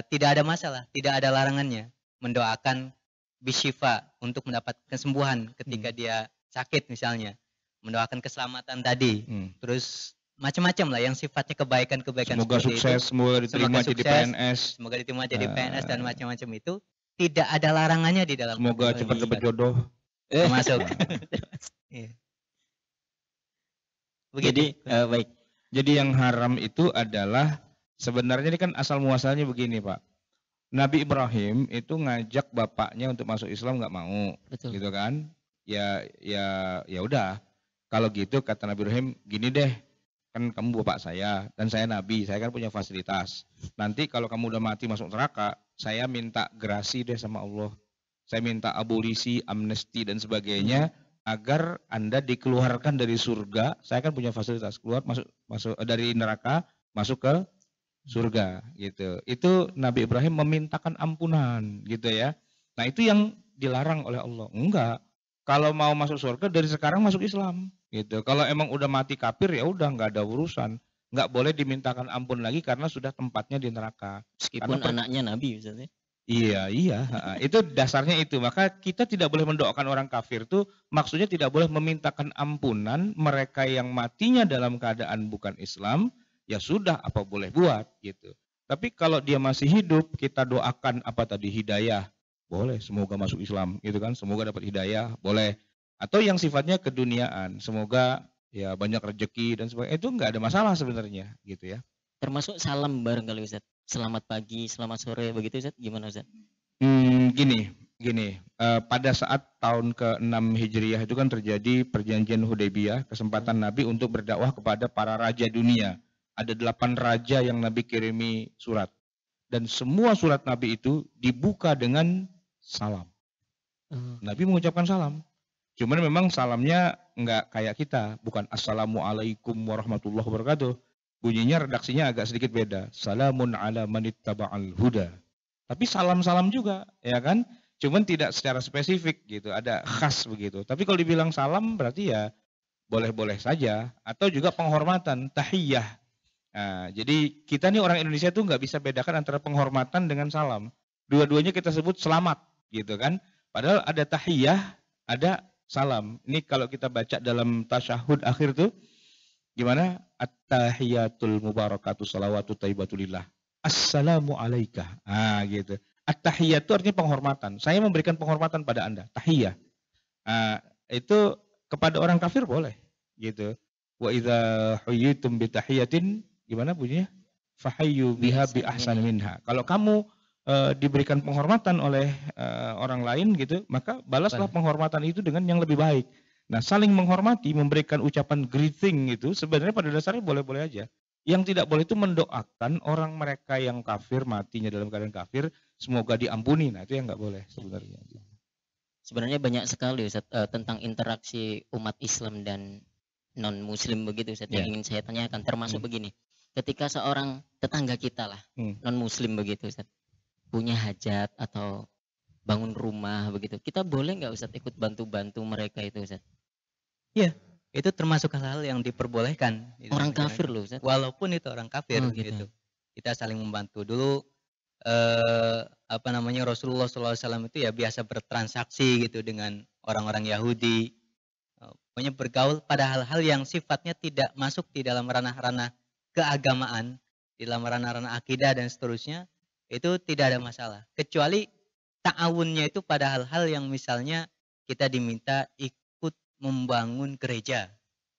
tidak ada masalah, tidak ada larangannya mendoakan bisyifa untuk mendapat kesembuhan ketika dia sakit misalnya, mendoakan keselamatan tadi, terus macam-macam lah yang sifatnya kebaikan-kebaikan. Semoga sukses, semoga diterima jadi PNS, semoga diterima jadi PNS dan macam-macam itu tidak ada larangannya di dalam. Semoga cepat dapat jodoh. Termasuk. Jadi baik. Jadi yang haram itu adalah sebenarnya ini kan asal muasalnya begini Pak. Nabi Ibrahim itu ngajak bapaknya untuk masuk Islam nggak mau, Betul. Gitu kan? Ya udah. Kalau gitu kata Nabi Ibrahim, gini deh, kan kamu bapak saya dan saya nabi, saya kan punya fasilitas. Nanti kalau kamu udah mati masuk neraka, saya minta gerasi deh sama Allah. Saya minta abolisi, amnesti dan sebagainya agar Anda dikeluarkan dari surga. Saya kan punya fasilitas, keluar masuk dari neraka masuk ke surga gitu. Itu Nabi Ibrahim memintakan ampunan gitu ya. Nah, itu yang dilarang oleh Allah. Enggak. Kalau mau masuk surga dari sekarang masuk Islam gitu. Kalau emang udah mati kafir ya udah nggak ada urusan. Nggak boleh dimintakan ampun lagi karena sudah tempatnya di neraka. Meskipun anaknya Nabi misalnya. Iya. Itu dasarnya itu. Maka kita tidak boleh mendoakan orang kafir tuh maksudnya tidak boleh memintakan ampunan mereka yang matinya dalam keadaan bukan Islam, ya sudah apa boleh buat gitu. Tapi kalau dia masih hidup, kita doakan apa tadi hidayah. Boleh, semoga masuk Islam gitu kan, semoga dapat hidayah, boleh. Atau yang sifatnya keduniaan, semoga ya banyak rezeki dan sebagainya. Itu nggak ada masalah sebenarnya gitu ya. Termasuk salam barangkali Ustaz. Selamat pagi, selamat sore begitu Ustaz. Gimana Ustaz? Gini. Pada saat tahun ke-6 Hijriah itu kan terjadi perjanjian Hudaybiyah, kesempatan Nabi untuk berdakwah kepada para raja dunia. Ada 8 raja yang Nabi kirimi surat. Dan semua surat Nabi itu dibuka dengan salam. Nabi mengucapkan salam. Cuman memang salamnya nggak kayak kita. Bukan Assalamualaikum warahmatullahi wabarakatuh. Bunyinya redaksinya agak sedikit beda. Salamun ala manittaba'al huda. Tapi salam-salam juga, ya kan? Cuman tidak secara spesifik gitu. Ada khas begitu. Tapi kalau dibilang salam berarti ya boleh-boleh saja. Atau juga penghormatan, tahiyyah. Nah, jadi kita nih orang Indonesia tuh nggak bisa bedakan antara penghormatan dengan salam. Dua-duanya kita sebut selamat. Gitu kan, padahal ada tahiyyah, ada salam. Ini kalau kita baca dalam tasyahud akhir tuh, gimana? At-tahiyyatul mubarakatuh salawatu taibatulillah. Assalamu alaika. Gitu. At-tahiyyat itu artinya penghormatan. Saya memberikan penghormatan pada Anda. Tahiyyah. Itu kepada orang kafir boleh. Gitu. Wa idza huyyitum bi tahiyyatin, gimana bunyinya? Fahayyu biha bi ahsan minha. Kalau kamu diberikan penghormatan oleh orang lain gitu, maka balaslah penghormatan itu dengan yang lebih baik. Nah, saling menghormati, memberikan ucapan greeting itu sebenarnya pada dasarnya boleh-boleh aja. Yang tidak boleh itu mendoakan orang mereka yang kafir, matinya dalam keadaan kafir, semoga diampuni. Nah, itu yang nggak boleh sebenarnya. Sebenarnya banyak sekali Ustaz, tentang interaksi umat Islam dan non-Muslim begitu Ustaz, yang ingin saya tanyakan. Termasuk begini, ketika seorang tetangga kita lah, non-Muslim begitu Ustaz, punya hajat atau bangun rumah begitu, kita boleh nggak Ustaz ikut bantu-bantu mereka itu Ustaz? Iya, itu termasuk hal-hal yang diperbolehkan. Orang kafir loh Ustaz. Walaupun itu orang kafir gitu. Kita saling membantu. Dulu Rasulullah SAW itu ya biasa bertransaksi gitu dengan orang-orang Yahudi. Pokoknya bergaul pada hal-hal yang sifatnya tidak masuk di dalam ranah-ranah keagamaan, di dalam ranah-ranah akidah dan seterusnya. Itu tidak ada masalah. Kecuali ta'awunnya itu pada hal-hal yang misalnya kita diminta ikut membangun gereja.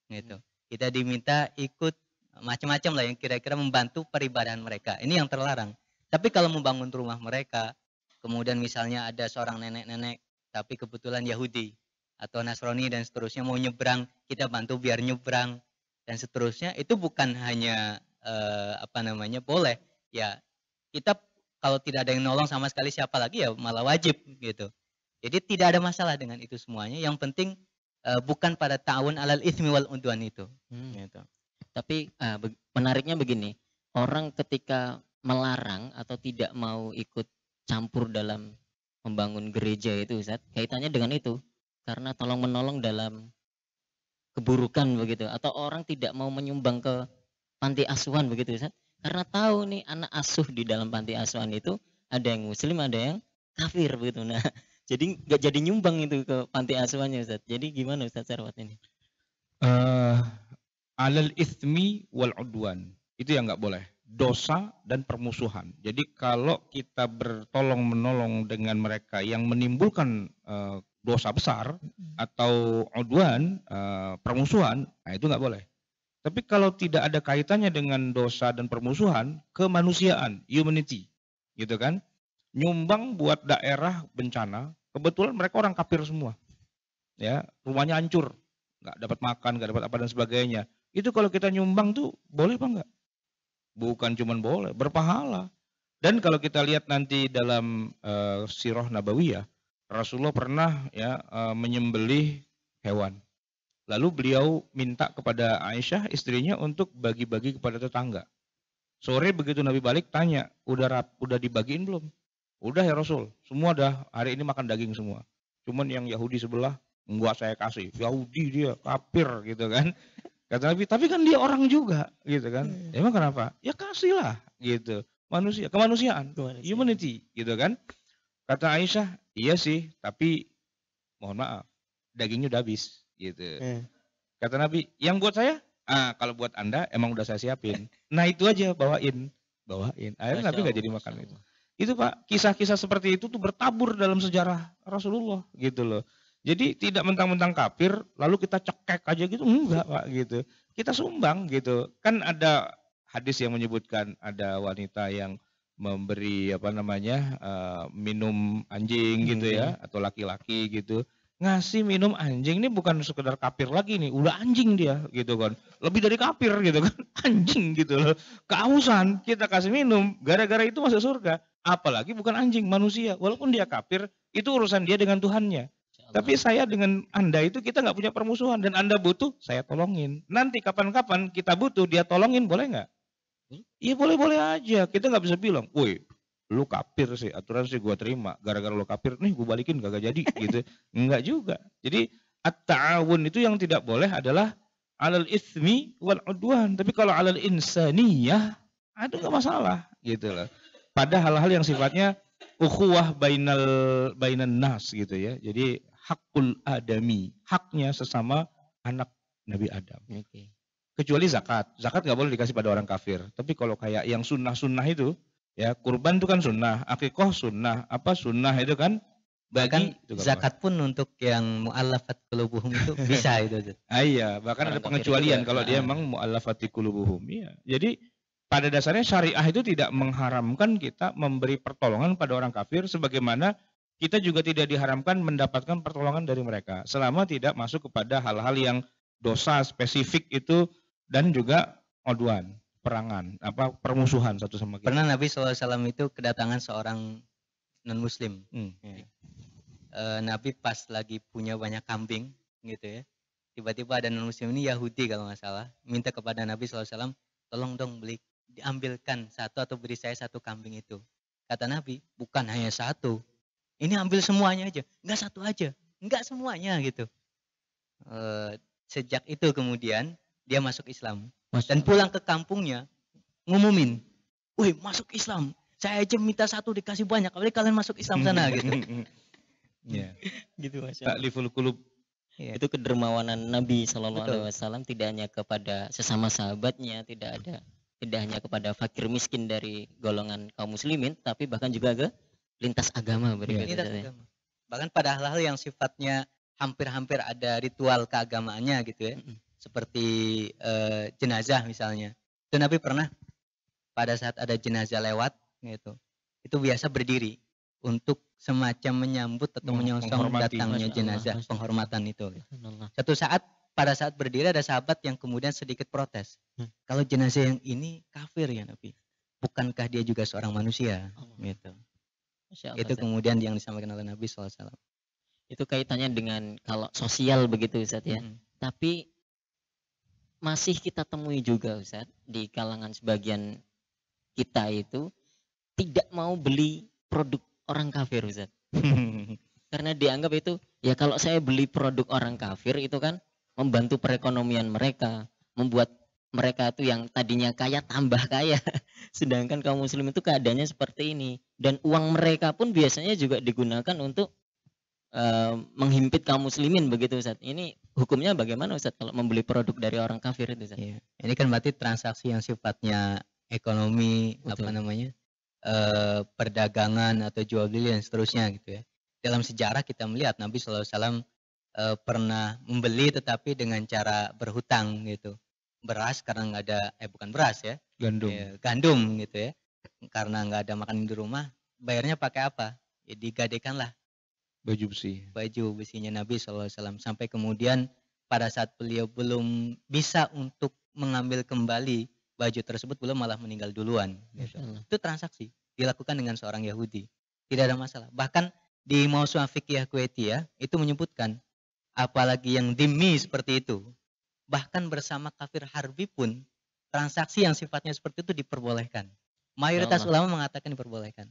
Gitu. Kita diminta ikut macam-macam lah yang kira-kira membantu peribadahan mereka. Ini yang terlarang. Tapi kalau membangun rumah mereka, kemudian misalnya ada seorang nenek-nenek, tapi kebetulan Yahudi atau Nasrani dan seterusnya mau nyebrang, kita bantu biar nyebrang dan seterusnya. Itu bukan hanya boleh. Ya, kita kalau tidak ada yang nolong sama sekali siapa lagi ya malah wajib gitu. Jadi tidak ada masalah dengan itu semuanya. Yang penting bukan pada ta'awun alal itsmi wal udwan itu. Gitu. Tapi menariknya begini, orang ketika melarang atau tidak mau ikut campur dalam membangun gereja itu Ustaz, kaitannya dengan itu. Karena tolong menolong dalam keburukan begitu, atau orang tidak mau menyumbang ke panti asuhan begitu Ustaz. Karena tahu nih anak asuh di dalam panti asuhan itu ada yang muslim, ada yang kafir begitu. Nah, jadi nggak jadi nyumbang itu ke panti asuhannya Ustaz. Jadi gimana Ustaz Sarwat ini? Alal itsmi wal udwan. Itu yang nggak boleh. Dosa dan permusuhan. Jadi kalau kita bertolong menolong dengan mereka yang menimbulkan dosa besar atau udwan, permusuhan, nah itu nggak boleh. Tapi kalau tidak ada kaitannya dengan dosa dan permusuhan, kemanusiaan, humanity, gitu kan? Nyumbang buat daerah bencana, kebetulan mereka orang kafir semua, ya, rumahnya hancur, nggak dapat makan, nggak dapat apa dan sebagainya. Itu kalau kita nyumbang tuh boleh apa enggak? Bukan cuman boleh, berpahala. Dan kalau kita lihat nanti dalam sirah Nabawiyah, Rasulullah pernah ya menyembelih hewan. Lalu beliau minta kepada Aisyah istrinya untuk bagi-bagi kepada tetangga. Sore begitu Nabi balik tanya, udah dibagiin belum? Udah ya Rasul, semua dah hari ini makan daging semua. Cuman yang Yahudi sebelah enggak saya kasih. Yahudi dia kafir gitu kan. Kata Nabi, tapi kan dia orang juga gitu kan. Emang kenapa? Ya kasihlah gitu. Manusia, kemanusiaan, humanity gitu kan. Kata Aisyah, iya sih, tapi mohon maaf, dagingnya udah habis gitu. Kata Nabi, yang buat saya? Kalau buat Anda emang udah saya siapin. Nah itu aja bawain. Akhirnya Nabi nggak jadi makan itu. Itu Pak, kisah-kisah seperti itu tuh bertabur dalam sejarah Rasulullah gitu loh. Jadi tidak mentang-mentang kafir lalu kita cekek aja gitu, enggak Pak gitu. Kita sumbang gitu. Kan ada hadis yang menyebutkan ada wanita yang memberi minum anjing gitu ya, atau laki-laki gitu. Ngasih minum anjing ini bukan sekedar kafir lagi nih, udah anjing dia gitu kan. Lebih dari kafir gitu kan, anjing gitu loh. Kehausan, kita kasih minum, gara-gara itu masuk surga. Apalagi bukan anjing, manusia. Walaupun dia kafir, itu urusan dia dengan Tuhannya. Tapi saya dengan Anda itu kita nggak punya permusuhan. Dan Anda butuh, saya tolongin. Nanti kapan-kapan kita butuh, dia tolongin, boleh nggak? Iya boleh-boleh aja. Kita nggak bisa bilang, woi lu kafir sih, aturan sih gua terima. Gara-gara lu kafir, nih gua balikin kagak jadi gitu. Enggak juga. Jadi at-ta'awun itu yang tidak boleh adalah alal ismi wal udwan. Tapi kalau alal insaniyah, itu nggak masalah gitu loh. Pada hal-hal yang sifatnya ukhuwah bainan nas gitu ya. Jadi hakul adami, haknya sesama anak Nabi Adam. Kecuali zakat. Zakat nggak boleh dikasih pada orang kafir. Tapi kalau kayak yang sunnah-sunnah itu, ya kurban itu kan sunnah, akikoh sunnah, sunnah itu kan bagi. Bahkan zakat pun untuk yang mu'allafat qulubuhum itu bisa itu. Iya, bahkan ada pengecualian kalau dia memang mu'allafati qulubuhum. Iya. Jadi pada dasarnya syariah itu tidak mengharamkan kita memberi pertolongan pada orang kafir sebagaimana kita juga tidak diharamkan mendapatkan pertolongan dari mereka selama tidak masuk kepada hal-hal yang dosa spesifik itu dan juga odwan, perangan, permusuhan satu sama lain. Pernah Nabi SAW itu kedatangan seorang non-muslim. Nabi pas lagi punya banyak kambing gitu ya. Tiba-tiba ada non-muslim ini Yahudi kalau nggak salah, minta kepada Nabi SAW, tolong dong diambilkan satu atau beri saya satu kambing itu. Kata Nabi, bukan hanya satu. Ini ambil semuanya aja. Enggak satu aja. Enggak semuanya gitu. Sejak itu kemudian dia masuk Islam. Dan pulang ke kampungnya ngumumin, wih masuk Islam. Saya aja minta satu dikasih banyak. Apalagi kalian masuk Islam sana gitu. Ya. Gitu Mas. Takliful qulub. Ya. Itu kedermawanan Nabi SAW tidak hanya kepada sesama sahabatnya, tidak hanya kepada fakir miskin dari golongan kaum muslimin, tapi bahkan juga ke lintas agama berikutnya. Agama. Bahkan pada hal-hal yang sifatnya hampir-hampir ada ritual keagamaannya gitu ya. Seperti jenazah misalnya. Itu Nabi pernah pada saat ada jenazah lewat gitu. Itu biasa berdiri untuk semacam menyambut atau menyongsong datangnya jenazah, penghormatan itu. Satu saat pada saat berdiri ada sahabat yang kemudian sedikit protes. Kalau jenazah yang ini kafir ya Nabi. Bukankah dia juga seorang manusia? Gitu. Itu kemudian yang disampaikan oleh Nabi SAW. Itu kaitannya dengan kalau sosial begitu Ustaz ya. Tapi masih kita temui juga Ustaz di kalangan sebagian kita itu tidak mau beli produk orang kafir Ustaz. Karena dianggap itu ya kalau saya beli produk orang kafir itu kan membantu perekonomian mereka, membuat mereka itu yang tadinya kaya tambah kaya. Sedangkan kaum muslim itu keadaannya seperti ini. Dan uang mereka pun biasanya juga digunakan untuk menghimpit kaum muslimin begitu Ustaz. Ini hukumnya bagaimana Ustaz kalau membeli produk dari orang kafir itu Ustaz? Ya. Ini kan berarti transaksi yang sifatnya ekonomi, betul. Perdagangan atau jual beli dan seterusnya gitu ya. Dalam sejarah kita melihat Nabi SAW pernah membeli tetapi dengan cara berhutang gitu. Beras karena nggak ada, bukan beras ya, gandum gitu ya. Karena nggak ada makan di rumah, bayarnya pakai apa? Ya digadekanlah baju besinya Nabi SAW sampai kemudian pada saat beliau belum bisa untuk mengambil kembali baju tersebut belum malah meninggal duluan. Gitu. Itu transaksi dilakukan dengan seorang Yahudi. Tidak ada masalah. Bahkan di Mawsu'ah Fiqhiyah Kuwaitiyah itu menyebutkan apalagi yang dhimmi seperti itu. Bahkan bersama kafir harbi pun transaksi yang sifatnya seperti itu diperbolehkan. Mayoritas ulama mengatakan diperbolehkan.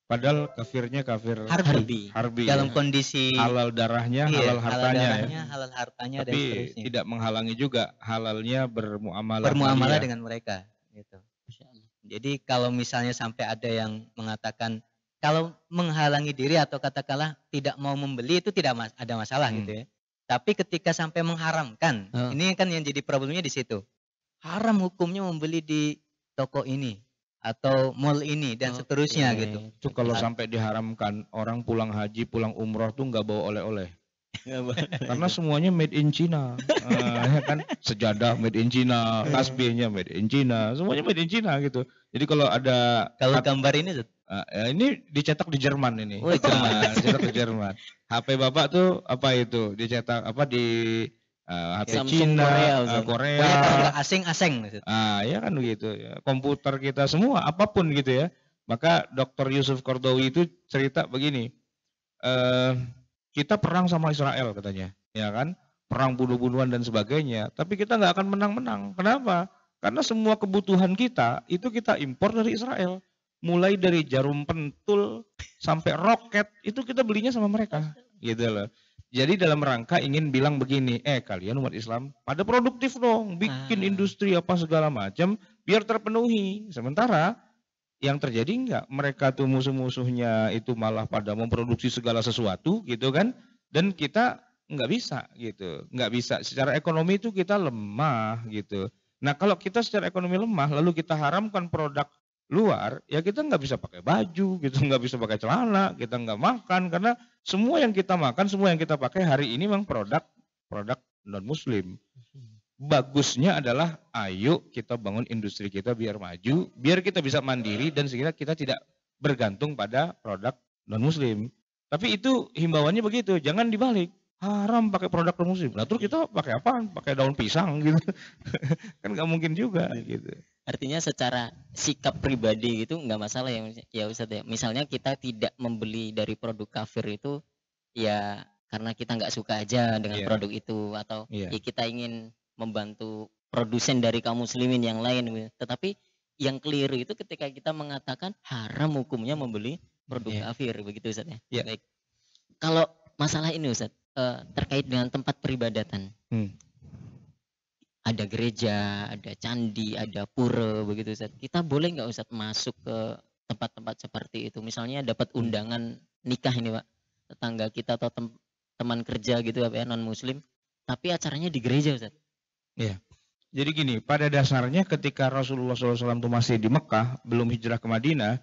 Padahal kafirnya kafir Harbi. ya. Dalam kondisi halal darahnya, halal hartanya, halal hartanya tapi dan seterusnya. tidak menghalangi juga halalnya bermuamalah dengan mereka. Gitu. Jadi kalau misalnya sampai ada yang mengatakan kalau menghalangi diri atau katakanlah tidak mau membeli itu tidak ada masalah gitu ya. Tapi ketika sampai mengharamkan, ini kan yang jadi problemnya di situ. Haram hukumnya membeli di toko ini atau mall ini dan seterusnya gitu. Itu kalau sampai diharamkan, orang pulang haji, pulang umroh tuh nggak bawa oleh-oleh. Karena semuanya made in China. Ya kan, sejadah made in China, tasbihnya made in China, semuanya made in China gitu. Jadi kalau ada gambar ini ini dicetak di Jerman ini. Jerman. Dicetak di Jerman. HP Bapak tuh apa itu? Dicetak apa di HP Samsung, Cina, Korea. Asing-asing. Ya kan begitu ya. Komputer kita semua apapun gitu ya. Maka Dr. Yusuf Qaradawi itu cerita begini. Kita perang sama Israel katanya, ya kan? Perang bunuh-bunuhan dan sebagainya. Tapi kita nggak akan menang-menang. Kenapa? Karena semua kebutuhan kita itu kita impor dari Israel. Mulai dari jarum pentul sampai roket itu kita belinya sama mereka, gitu loh. Jadi dalam rangka ingin bilang begini, kalian umat Islam pada produktif dong, bikin industri apa segala macam biar terpenuhi. Sementara yang terjadi enggak, mereka tuh musuh-musuhnya itu malah pada memproduksi segala sesuatu gitu kan, dan kita nggak bisa gitu, nggak bisa. Secara ekonomi itu kita lemah gitu. Nah kalau kita secara ekonomi lemah lalu kita haramkan produk luar, ya kita nggak bisa pakai baju, kita nggak bisa pakai celana, kita nggak makan karena semua yang kita makan, semua yang kita pakai hari ini memang produk non Muslim. Bagusnya adalah ayo kita bangun industri kita biar maju, biar kita bisa mandiri dan sehingga kita tidak bergantung pada produk non Muslim. Tapi itu himbauannya begitu, jangan dibalik. Haram pakai produk non Muslim. Nah terus kita pakai apaan? Pakai daun pisang gitu. Kan nggak mungkin juga gitu. Artinya secara sikap pribadi gitu nggak masalah ya Ustadz ya. Misalnya kita tidak membeli dari produk kafir itu ya karena kita nggak suka aja dengan produk itu atau ya kita ingin membantu produsen dari kaum muslimin yang lain. Tetapi yang keliru itu ketika kita mengatakan haram hukumnya membeli produk kafir begitu Ustadz ya. Baik. Kalau masalah ini Ustadz terkait dengan tempat peribadatan. Ada gereja, ada candi, ada pura begitu Ustaz. Kita boleh nggak Ustaz masuk ke tempat-tempat seperti itu? Misalnya dapat undangan nikah ini Pak, tetangga kita atau teman kerja gitu ya non Muslim, tapi acaranya di gereja Ustaz. Iya. Jadi gini, pada dasarnya ketika Rasulullah SAW itu masih di Mekah, belum hijrah ke Madinah,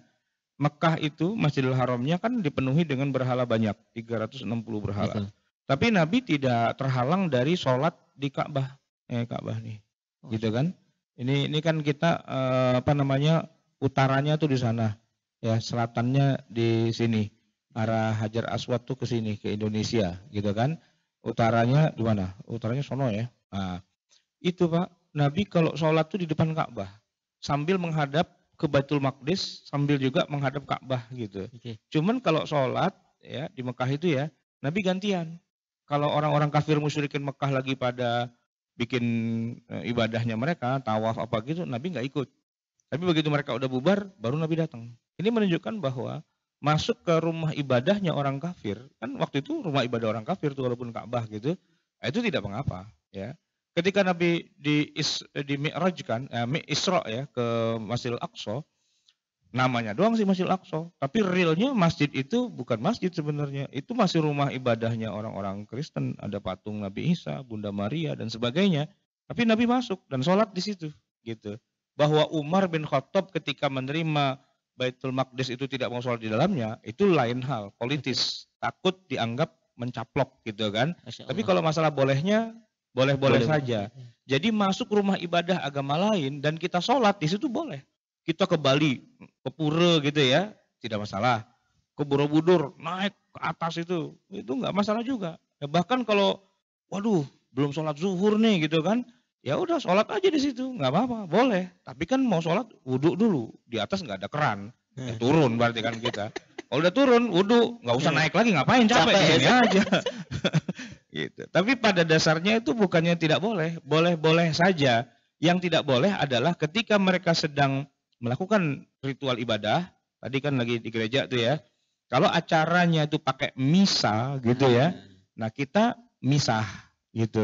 Mekah itu Masjidil Haramnya kan dipenuhi dengan berhala banyak, 360 berhala. Betul. Tapi Nabi tidak terhalang dari sholat di Ka'bah. Ka'bah nih, gitu kan? Ini kan kita utaranya tuh di sana, ya selatannya di sini, arah Hajar Aswad tuh ke sini ke Indonesia, gitu kan? Utaranya di mana? Utaranya sono ya. Nah, itu Pak, Nabi kalau sholat tuh di depan Ka'bah, sambil menghadap ke Baitul Maqdis, sambil juga menghadap Ka'bah gitu. Cuman kalau sholat ya di Mekah itu ya, Nabi gantian. Kalau orang-orang kafir musyrikin Mekah lagi pada bikin ibadahnya mereka, tawaf apa gitu, Nabi nggak ikut. Tapi begitu mereka udah bubar, baru Nabi datang. Ini menunjukkan bahwa masuk ke rumah ibadahnya orang kafir, kan waktu itu rumah ibadah orang kafir tuh walaupun Ka'bah gitu, itu tidak mengapa. Ya, ketika Nabi di Mi'rajkan, Isra ya ke Masjidil Aqsa, namanya doang sih Masjidil Aqsa, tapi realnya masjid itu bukan masjid sebenarnya. Itu masih rumah ibadahnya orang-orang Kristen, ada patung Nabi Isa, Bunda Maria dan sebagainya. Tapi Nabi masuk dan sholat di situ, gitu. Bahwa Umar bin Khattab ketika menerima Baitul Maqdis itu tidak mau sholat di dalamnya, itu lain hal, politis, takut dianggap mencaplok gitu kan. Tapi kalau masalah bolehnya, boleh-boleh saja. Jadi masuk rumah ibadah agama lain dan kita sholat di situ boleh. Kita ke Bali, ke pura gitu ya, tidak masalah. Ke Borobudur, naik ke atas itu nggak masalah juga. Ya, bahkan kalau, waduh, belum sholat zuhur nih gitu kan, Ya udah sholat aja di situ, nggak apa-apa, boleh. Tapi kan mau sholat wudhu dulu, di atas nggak ada keran, ya, turun berarti kan kita. Kalau udah turun wudhu, nggak usah naik lagi, ngapain capek di sini aja. Gitu. Tapi pada dasarnya itu bukannya tidak boleh, boleh-boleh saja. Yang tidak boleh adalah ketika mereka sedang melakukan ritual ibadah, tadi kan lagi di gereja tuh ya. Kalau acaranya itu pakai misa gitu ya, nah kita misah gitu.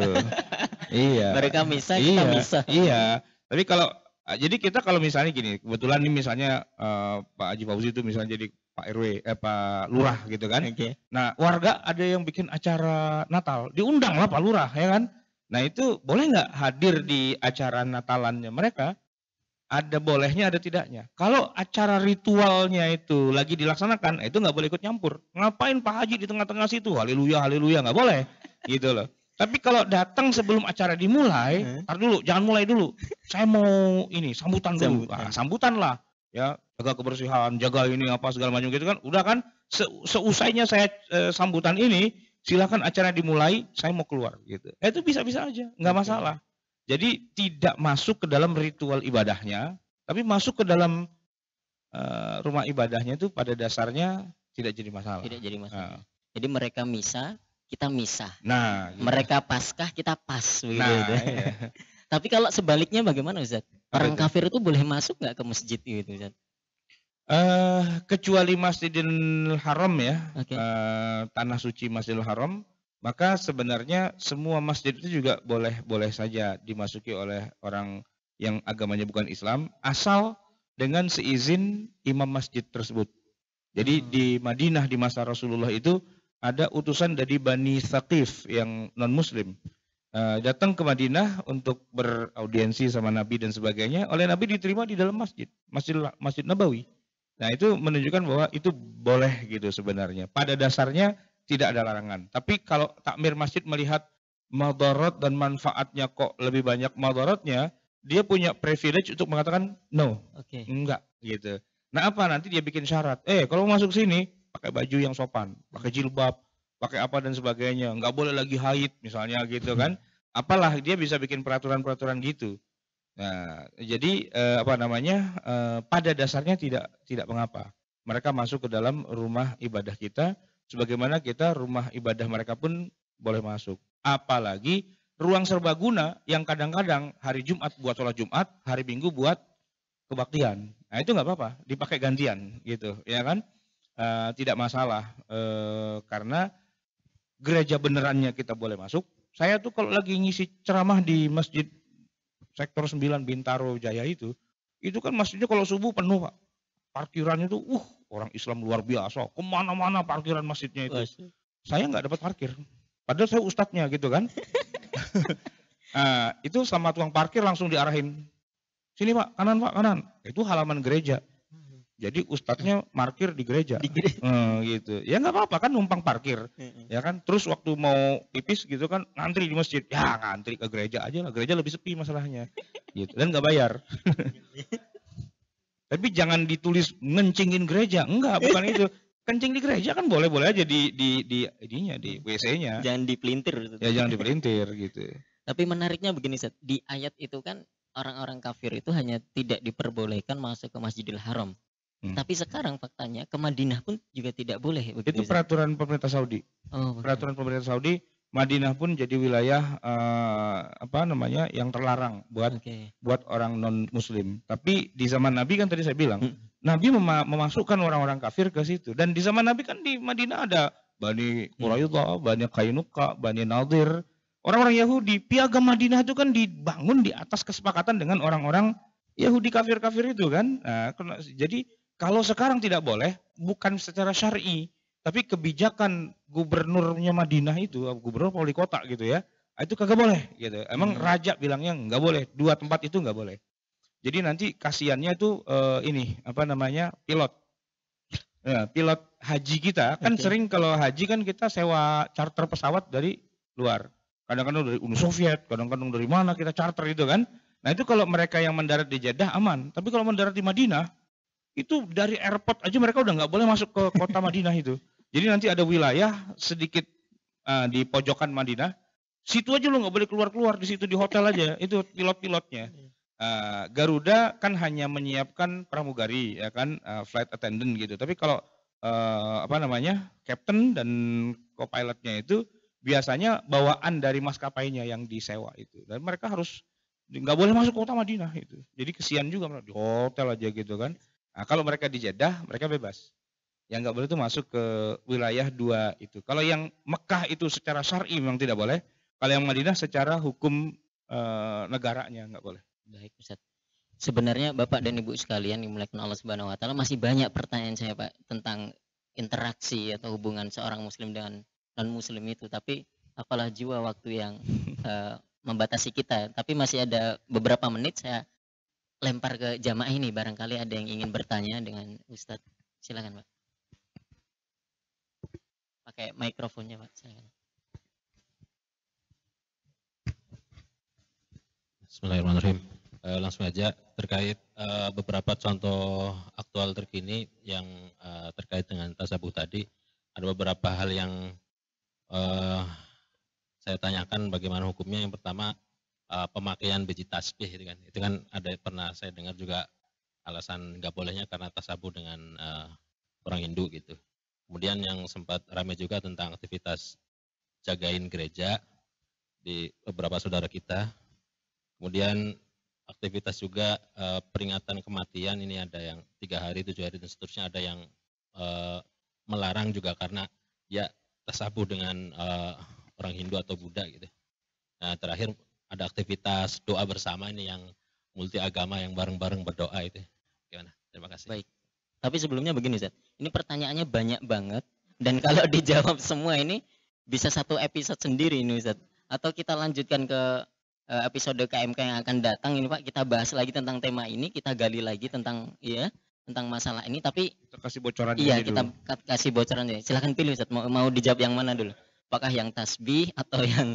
Iya. Mereka misa, kita misa. Iya. Tapi kalau jadi kita kalau misalnya gini, kebetulan nih misalnya Pak Haji Fauzi itu misalnya jadi Pak RW, Pak Lurah gitu kan. Okay. Nah warga ada yang bikin acara Natal, diundang lah Pak Lurah ya kan. Nah itu boleh nggak hadir di acara Natalannya mereka? Ada bolehnya, ada tidaknya. Kalau acara ritualnya itu lagi dilaksanakan, itu nggak boleh ikut nyampur. Ngapain Pak Haji di tengah-tengah situ? Haleluya, haleluya, nggak boleh. Gitu loh. Tapi kalau datang sebelum acara dimulai, tar dulu, jangan mulai dulu. Saya mau ini sambutan dulu. Sambutan lah, ya jaga kebersihan, jaga ini apa segala macam gitu kan. Udah kan, seusainya saya sambutan ini, silakan acara dimulai. Saya mau keluar gitu. Itu bisa-bisa aja, nggak masalah. Jadi tidak masuk ke dalam ritual ibadahnya, tapi masuk ke dalam rumah ibadahnya itu pada dasarnya tidak jadi masalah. Tidak jadi masalah. Jadi mereka misa, kita misah. Nah, gitu. Mereka Paskah, kita pas. Nah, iya. Tapi kalau sebaliknya bagaimana Ustaz? Orang kafir itu boleh masuk nggak ke masjid gitu Ustaz? Kecuali Masjidil Haram ya, tanah suci Masjidil Haram, maka sebenarnya semua masjid itu juga boleh saja dimasuki oleh orang yang agamanya bukan Islam, asal dengan seizin imam masjid tersebut. Jadi di Madinah di masa Rasulullah itu ada utusan dari Bani Thaqif yang non-muslim datang ke Madinah untuk beraudiensi sama Nabi dan sebagainya. Oleh Nabi diterima di dalam Masjid Nabawi. Nah itu menunjukkan bahwa itu boleh gitu sebenarnya. Pada dasarnya tidak ada larangan. Tapi kalau takmir masjid melihat madarat dan manfaatnya kok lebih banyak madaratnya, dia punya privilege untuk mengatakan no, enggak gitu. Nah apa nanti dia bikin syarat? Kalau masuk sini pakai baju yang sopan, pakai jilbab, pakai apa dan sebagainya, nggak boleh lagi haid misalnya gitu kan. Apalah dia bisa bikin peraturan-peraturan gitu. Nah, jadi pada dasarnya tidak mengapa. Mereka masuk ke dalam rumah ibadah kita, sebagaimana kita rumah ibadah mereka pun boleh masuk. Apalagi ruang serbaguna yang kadang-kadang hari Jumat buat sholat Jumat, hari Minggu buat kebaktian. Nah itu nggak apa-apa, dipakai gantian gitu, ya kan? Tidak masalah karena gereja benerannya kita boleh masuk. Saya tuh kalau lagi ngisi ceramah di masjid sektor 9 Bintaro Jaya itu kan masjidnya kalau subuh penuh Pak. Parkirannya tuh orang Islam luar biasa. Kemana-mana parkiran masjidnya itu. Saya nggak dapat parkir. Padahal saya ustadznya gitu kan. Itu sama tukang parkir langsung diarahin. Sini Pak, kanan Pak, kanan. Itu halaman gereja. Jadi ustadznya parkir di gereja. Gitu. Ya nggak apa-apa kan numpang parkir. Ya kan. Terus waktu mau pipis gitu kan ngantri di masjid. Ya ngantri ke gereja aja lah. Gereja lebih sepi masalahnya. Gitu. Dan nggak bayar. Tapi jangan ditulis ngencingin gereja. Enggak, bukan itu. Kencing di gereja kan boleh-boleh aja di WC-nya. Jangan dipelintir. Ya jangan dipelintir gitu. Tapi menariknya begini Ustaz. Di ayat itu kan orang-orang kafir itu hanya tidak diperbolehkan masuk ke Masjidil Haram. Tapi sekarang faktanya ke Madinah pun juga tidak boleh. Itu peraturan pemerintah Saudi. Peraturan pemerintah Saudi, Madinah pun jadi wilayah yang terlarang buat orang non Muslim. Tapi di zaman Nabi kan tadi saya bilang, Nabi memasukkan orang-orang kafir ke situ. Dan di zaman Nabi kan di Madinah ada Bani Quraidah, Bani Qainuqa, Bani Nadir. Orang-orang Yahudi, piagam Madinah itu kan dibangun di atas kesepakatan dengan orang-orang Yahudi kafir-kafir itu kan. Nah, jadi kalau sekarang tidak boleh, bukan secara syar'i, tapi kebijakan gubernurnya Madinah itu, gubernur wali kota gitu ya, itu kagak boleh gitu. Emang raja bilangnya nggak boleh, 2 tempat itu nggak boleh. Jadi nanti kasihannya itu pilot. Ya, pilot haji kita kan sering kalau haji kan kita sewa charter pesawat dari luar. Kadang-kadang dari Uni Soviet, kadang-kadang dari mana kita charter itu kan. Nah itu kalau mereka yang mendarat di Jeddah aman, tapi kalau mendarat di Madinah, itu dari airport aja mereka udah nggak boleh masuk ke kota Madinah itu. Jadi nanti ada wilayah sedikit di pojokan Madinah, Situ aja lo nggak boleh keluar-keluar, di situ di hotel aja. Itu pilot-pilotnya. Garuda kan hanya menyiapkan pramugari, ya kan, flight attendant gitu. Tapi kalau captain dan co-pilotnya itu biasanya bawaan dari maskapainya yang disewa itu. Dan mereka harus nggak boleh masuk kota Madinah itu. Jadi kesian juga di hotel aja gitu kan. Nah, kalau mereka di Jeddah, mereka bebas. Yang nggak boleh itu masuk ke wilayah 2 itu. Kalau yang Mekah itu secara syar'i memang tidak boleh. Kalau yang Madinah secara hukum negaranya nggak boleh. Baik Ustaz. Sebenarnya Bapak dan Ibu sekalian dimuliakan Allah Subhanahu wa taala, masih banyak pertanyaan saya Pak tentang interaksi atau hubungan seorang muslim dengan non muslim itu, tapi apalah jua waktu yang membatasi kita. Tapi masih ada beberapa menit, saya lempar ke jamaah ini, barangkali ada yang ingin bertanya dengan Ustadz. Silakan Pak. Pakai mikrofonnya Pak, silakan. Bismillahirrahmanirrahim. Langsung aja terkait beberapa contoh aktual terkini yang terkait dengan tasabuh tadi. Ada beberapa hal yang saya tanyakan bagaimana hukumnya. Yang pertama, pemakaian biji tasbih itu kan ada pernah saya dengar juga alasan nggak bolehnya karena tasabuh dengan orang Hindu gitu. Kemudian yang sempat ramai juga tentang aktivitas jagain gereja di beberapa saudara kita. Kemudian aktivitas juga peringatan kematian, ini ada yang 3 hari, 7 hari dan seterusnya, ada yang melarang juga karena ya tasabuh dengan orang Hindu atau Buddha gitu. Nah, terakhir ada aktivitas doa bersama, ini yang multi agama yang bareng-bareng berdoa itu. Gimana? Terima kasih. Baik. Tapi sebelumnya begini Ustaz. Ini pertanyaannya banyak banget dan kalau dijawab semua ini bisa 1 episode sendiri ini Ustaz. Atau kita lanjutkan ke episode KMK yang akan datang ini Pak, kita bahas lagi tentang tema ini, kita gali lagi tentang tentang masalah ini, tapi kita kasih bocoran. Iya, kita kasih bocoran ya. Silakan pilih Ustaz, mau dijawab yang mana dulu? Apakah yang tasbih atau yang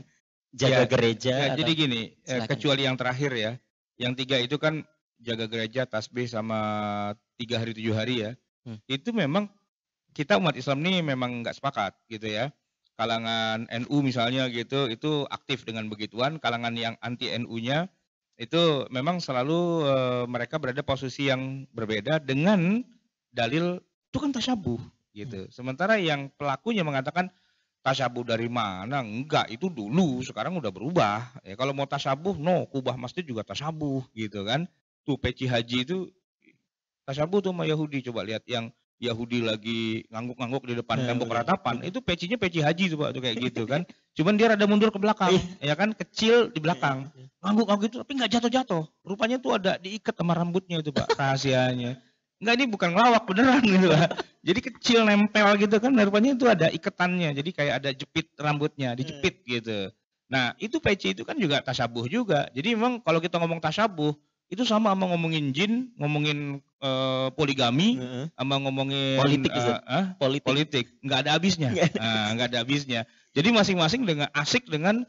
jaga gereja? Ya, atau... Jadi gini, kecuali yang terakhir ya. Yang 3 itu kan jaga gereja, tasbih sama 3 hari 7 hari ya. Itu memang kita umat Islam ini memang nggak sepakat gitu ya. Kalangan NU misalnya gitu, itu aktif dengan begituan. Kalangan yang anti NU-nya itu memang selalu mereka berada posisi yang berbeda dengan dalil itu kan tasyabuh gitu. Sementara yang pelakunya mengatakan tasyabuh dari mana? Enggak, itu dulu, sekarang udah berubah. Ya kalau mau tasyabuh, kubah masjid juga tasyabuh gitu kan. Tuh peci haji itu tasyabuh tuh sama Yahudi, coba lihat yang Yahudi lagi ngangguk-ngangguk di depan tembok ratapan, itu pecinya peci haji tuh Pak, tuh kayak gitu kan. Cuman dia rada mundur ke belakang, ya kan, kecil di belakang. Ngangguk-ngangguk itu tapi nggak jatuh-jatuh. Rupanya tuh ada diikat sama rambutnya itu Pak, rahasianya. Enggak, ini bukan ngelawak beneran gitu Pak. Jadi kecil nempel gitu kan, rupanya itu ada iketannya. Jadi kayak ada jepit rambutnya, dijepit gitu. Nah, itu peci itu kan juga tasyabuh juga. Jadi memang kalau kita ngomong tasyabuh, itu sama ngomongin jin, ngomongin poligami, sama ngomongin politik. Nggak ada habisnya. Nggak ada habisnya. Jadi masing-masing dengan asik dengan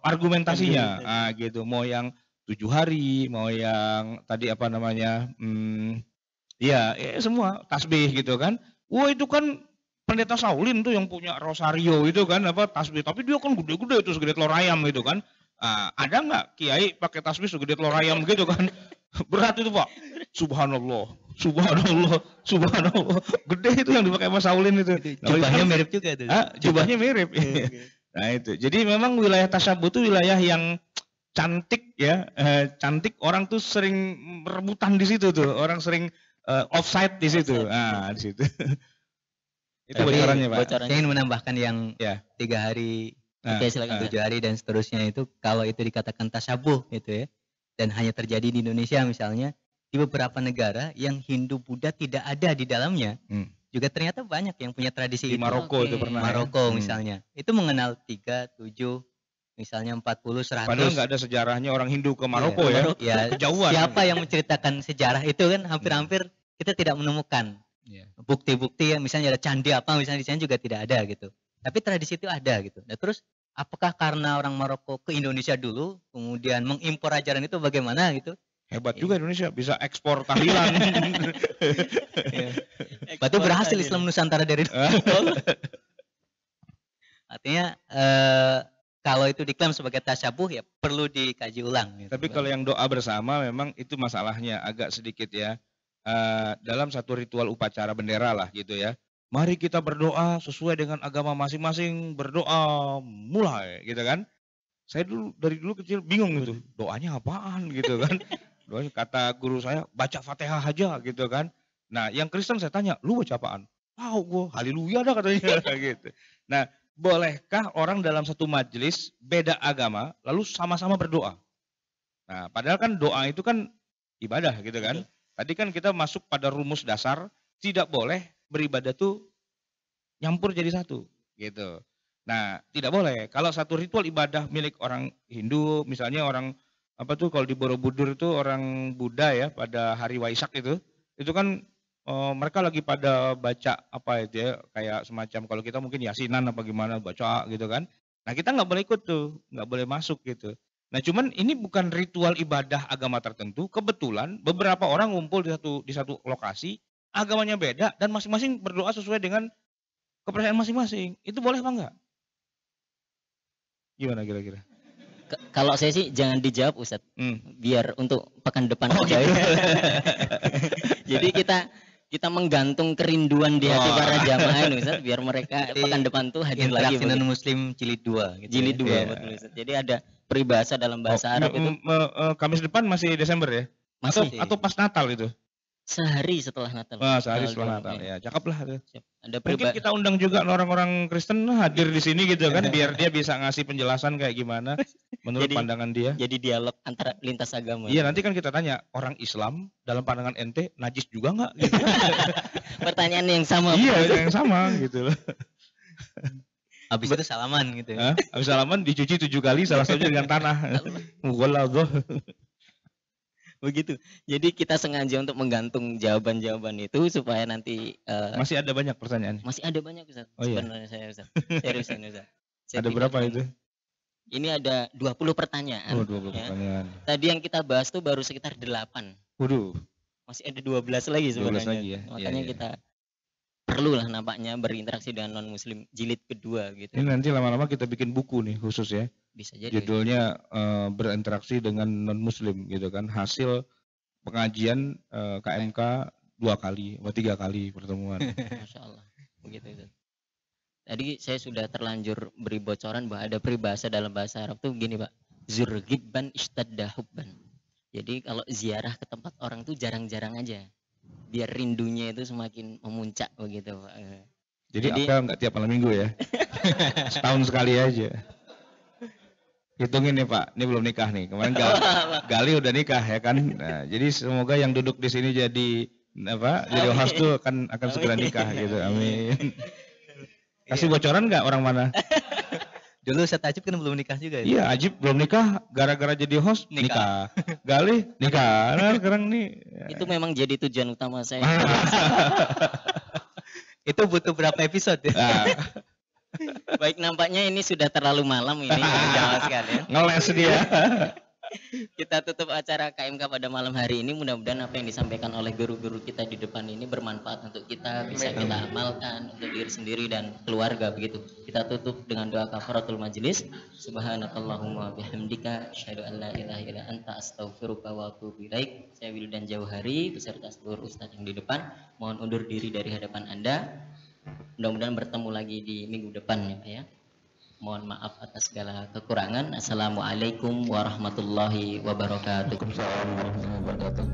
argumentasinya. Gitu. Mau yang 7 hari, mau yang tadi apa namanya, semua tasbih gitu kan. Wah itu kan pendeta Saulin tuh yang punya rosario itu kan apa tasbih. Tapi dia kan gede-gede itu segede telur ayam gitu kan. Ada nggak kiai pakai tasbih segede telur ayam gitu kan? Berat itu Pak. Subhanallah. Gede itu yang dipakai Mas Saulin itu. Jubahnya mirip juga itu. Jubahnya mirip. Nah itu. Jadi memang wilayah tasyabuh itu wilayah yang cantik ya. Cantik, orang tuh sering rebutan di situ tuh. Orang sering offside di situ. Di situ. Itu bocorannya Pak. Saya ingin menambahkan yang 3 hari. Oke, silakan. 7 hari dan seterusnya itu kalau itu dikatakan tasyabuh gitu ya, dan hanya terjadi di Indonesia misalnya, di beberapa negara yang Hindu Buddha tidak ada di dalamnya, juga ternyata banyak yang punya tradisi di itu. Maroko itu pernah. Maroko misalnya, itu mengenal 3, 7, misalnya 40, 100. Padahal nggak ada sejarahnya orang Hindu ke Maroko ya. Kejauhan. Siapa yang menceritakan sejarah itu kan hampir-hampir kita tidak menemukan bukti-bukti ya, misalnya ada candi apa misalnya di sana juga tidak ada gitu. Tapi tradisi itu ada gitu. Nah terus apakah karena orang Maroko ke Indonesia dulu, kemudian mengimpor ajaran itu bagaimana gitu? Hebat juga Indonesia, bisa ekspor tahlilan. Berarti berhasil Islam Nusantara dari dulu. Artinya kalau itu diklaim sebagai tasyabuh ya perlu dikaji ulang. Gitu. Tapi kalau yang doa bersama memang itu masalahnya agak sedikit ya. Dalam satu ritual upacara bendera lah gitu ya. Mari kita berdoa sesuai dengan agama masing-masing, berdoa mulai gitu kan. Saya dari dulu kecil bingung gitu, doanya apaan gitu kan. Doanya kata guru saya baca Fatihah aja gitu kan. Nah yang Kristen saya tanya, lu baca apaan? Tahu gue, haleluya dah katanya gitu. Nah bolehkah orang dalam satu majelis beda agama lalu sama-sama berdoa? Nah, padahal kan doa itu kan ibadah gitu kan. Tadi kan kita masuk pada rumus dasar tidak boleh beribadah tuh nyampur jadi satu gitu. Nah, tidak boleh. Kalau satu ritual ibadah milik orang Hindu, misalnya orang apa tuh kalau di Borobudur itu orang Buddha ya pada hari Waisak itu kan mereka lagi pada baca apa itu ya, kayak semacam kalau kita mungkin yasinan apa gimana baca gitu kan. Nah kita nggak boleh ikut tuh, nggak boleh masuk gitu. Nah cuman ini bukan ritual ibadah agama tertentu, kebetulan beberapa orang ngumpul di satu lokasi, agamanya beda dan masing-masing berdoa sesuai dengan kepercayaan masing-masing. Itu boleh apa enggak? Gimana kira-kira? Kalau saya sih jangan dijawab Ustadz, biar untuk pekan depan aja. Jadi kita menggantung kerinduan di hati para jamaah ini Ustaz, biar mereka pekan depan tuh hadir lagi. Interaksi non-muslim jilid 2 gitu. Jilid 2 betul Ustaz. Jadi ada peribahasa dalam bahasa Arab itu. Kamis depan masih Desember ya? Masih. Atau pas Natal itu? Sehari setelah Natal. Wah, sehari setelah Natal ya. Cakep lah itu. Ada mungkin kita undang juga orang-orang Kristen hadir di sini gitu kan biar dia bisa ngasih penjelasan kayak gimana menurut pandangan dia. Jadi dialog antara lintas agama. Iya, nanti kan kita tanya orang Islam dalam pandangan ente najis juga enggak gitu. Pertanyaan yang sama. Iya, yang sama gitu loh. Habis itu salaman gitu ya. Habis salaman dicuci 7 kali salah satunya dengan tanah. Wallah. Begitu. Jadi kita sengaja untuk menggantung jawaban-jawaban itu supaya nanti masih ada banyak pertanyaan. Masih ada banyak Ustaz. Oh, sebenarnya saya Ustaz. Serius ini Ustaz. Ada berapa itu? Ini ada 20 pertanyaan. Oh, 20 pertanyaan. Tadi yang kita bahas tuh baru sekitar 8. Waduh. Masih ada 12 lagi sebenarnya. 12 lagi ya. Makanya kita perlulah nampaknya berinteraksi dengan non muslim jilid kedua gitu. Ini nanti lama-lama kita bikin buku nih khusus ya. Bisa jadi. Judulnya berinteraksi dengan non muslim gitu kan. Hasil pengajian KMK 2 kali atau 3 kali pertemuan. Masya Allah. Begitu itu. Tadi saya sudah terlanjur beri bocoran bahwa ada peribahasa dalam bahasa Arab tuh gini Pak. Zurgibban ishtadda hubban. Jadi kalau ziarah ke tempat orang tuh jarang-jarang aja. Biar rindunya itu semakin memuncak begitu Pak. Jadi apel nggak tiap malam minggu ya? Setahun sekali aja. Hitungin nih Pak, ini belum nikah nih. Kemarin Gali udah nikah ya kan. Nah, jadi semoga yang duduk di sini jadi jadi host tuh akan segera nikah gitu. Amin. Kasih bocoran nggak orang mana? Dulu Ustaz Ajib kan belum nikah juga ya? Iya, Ajib belum nikah, gara-gara jadi host nikah. Gali nikah. Nah, sekarang nih. Itu memang jadi tujuan utama saya. Itu butuh berapa episode ya? Baik, nampaknya ini sudah terlalu malam ini. Jamaah sekalian. Ngeles dia. Kita tutup acara KMK pada malam hari ini. Mudah-mudahan apa yang disampaikan oleh guru-guru kita di depan ini bermanfaat untuk kita, bisa kita amalkan untuk diri sendiri dan keluarga begitu. Kita tutup dengan doa kafaratul majelis. Subhanakallahumma bihamdika asyhadu an la ilaha illa anta astaghfiruka wa atubu ilaik. Saya Wildan Jauhari beserta seluruh ustaz yang di depan mohon undur diri dari hadapan Anda. Mudah-mudahan bertemu lagi di minggu depan ya Pak ya. Mohon maaf atas segala kekurangan. Assalamualaikum warahmatullahi wabarakatuh. Waalaikumsalam warahmatullahi wabarakatuh.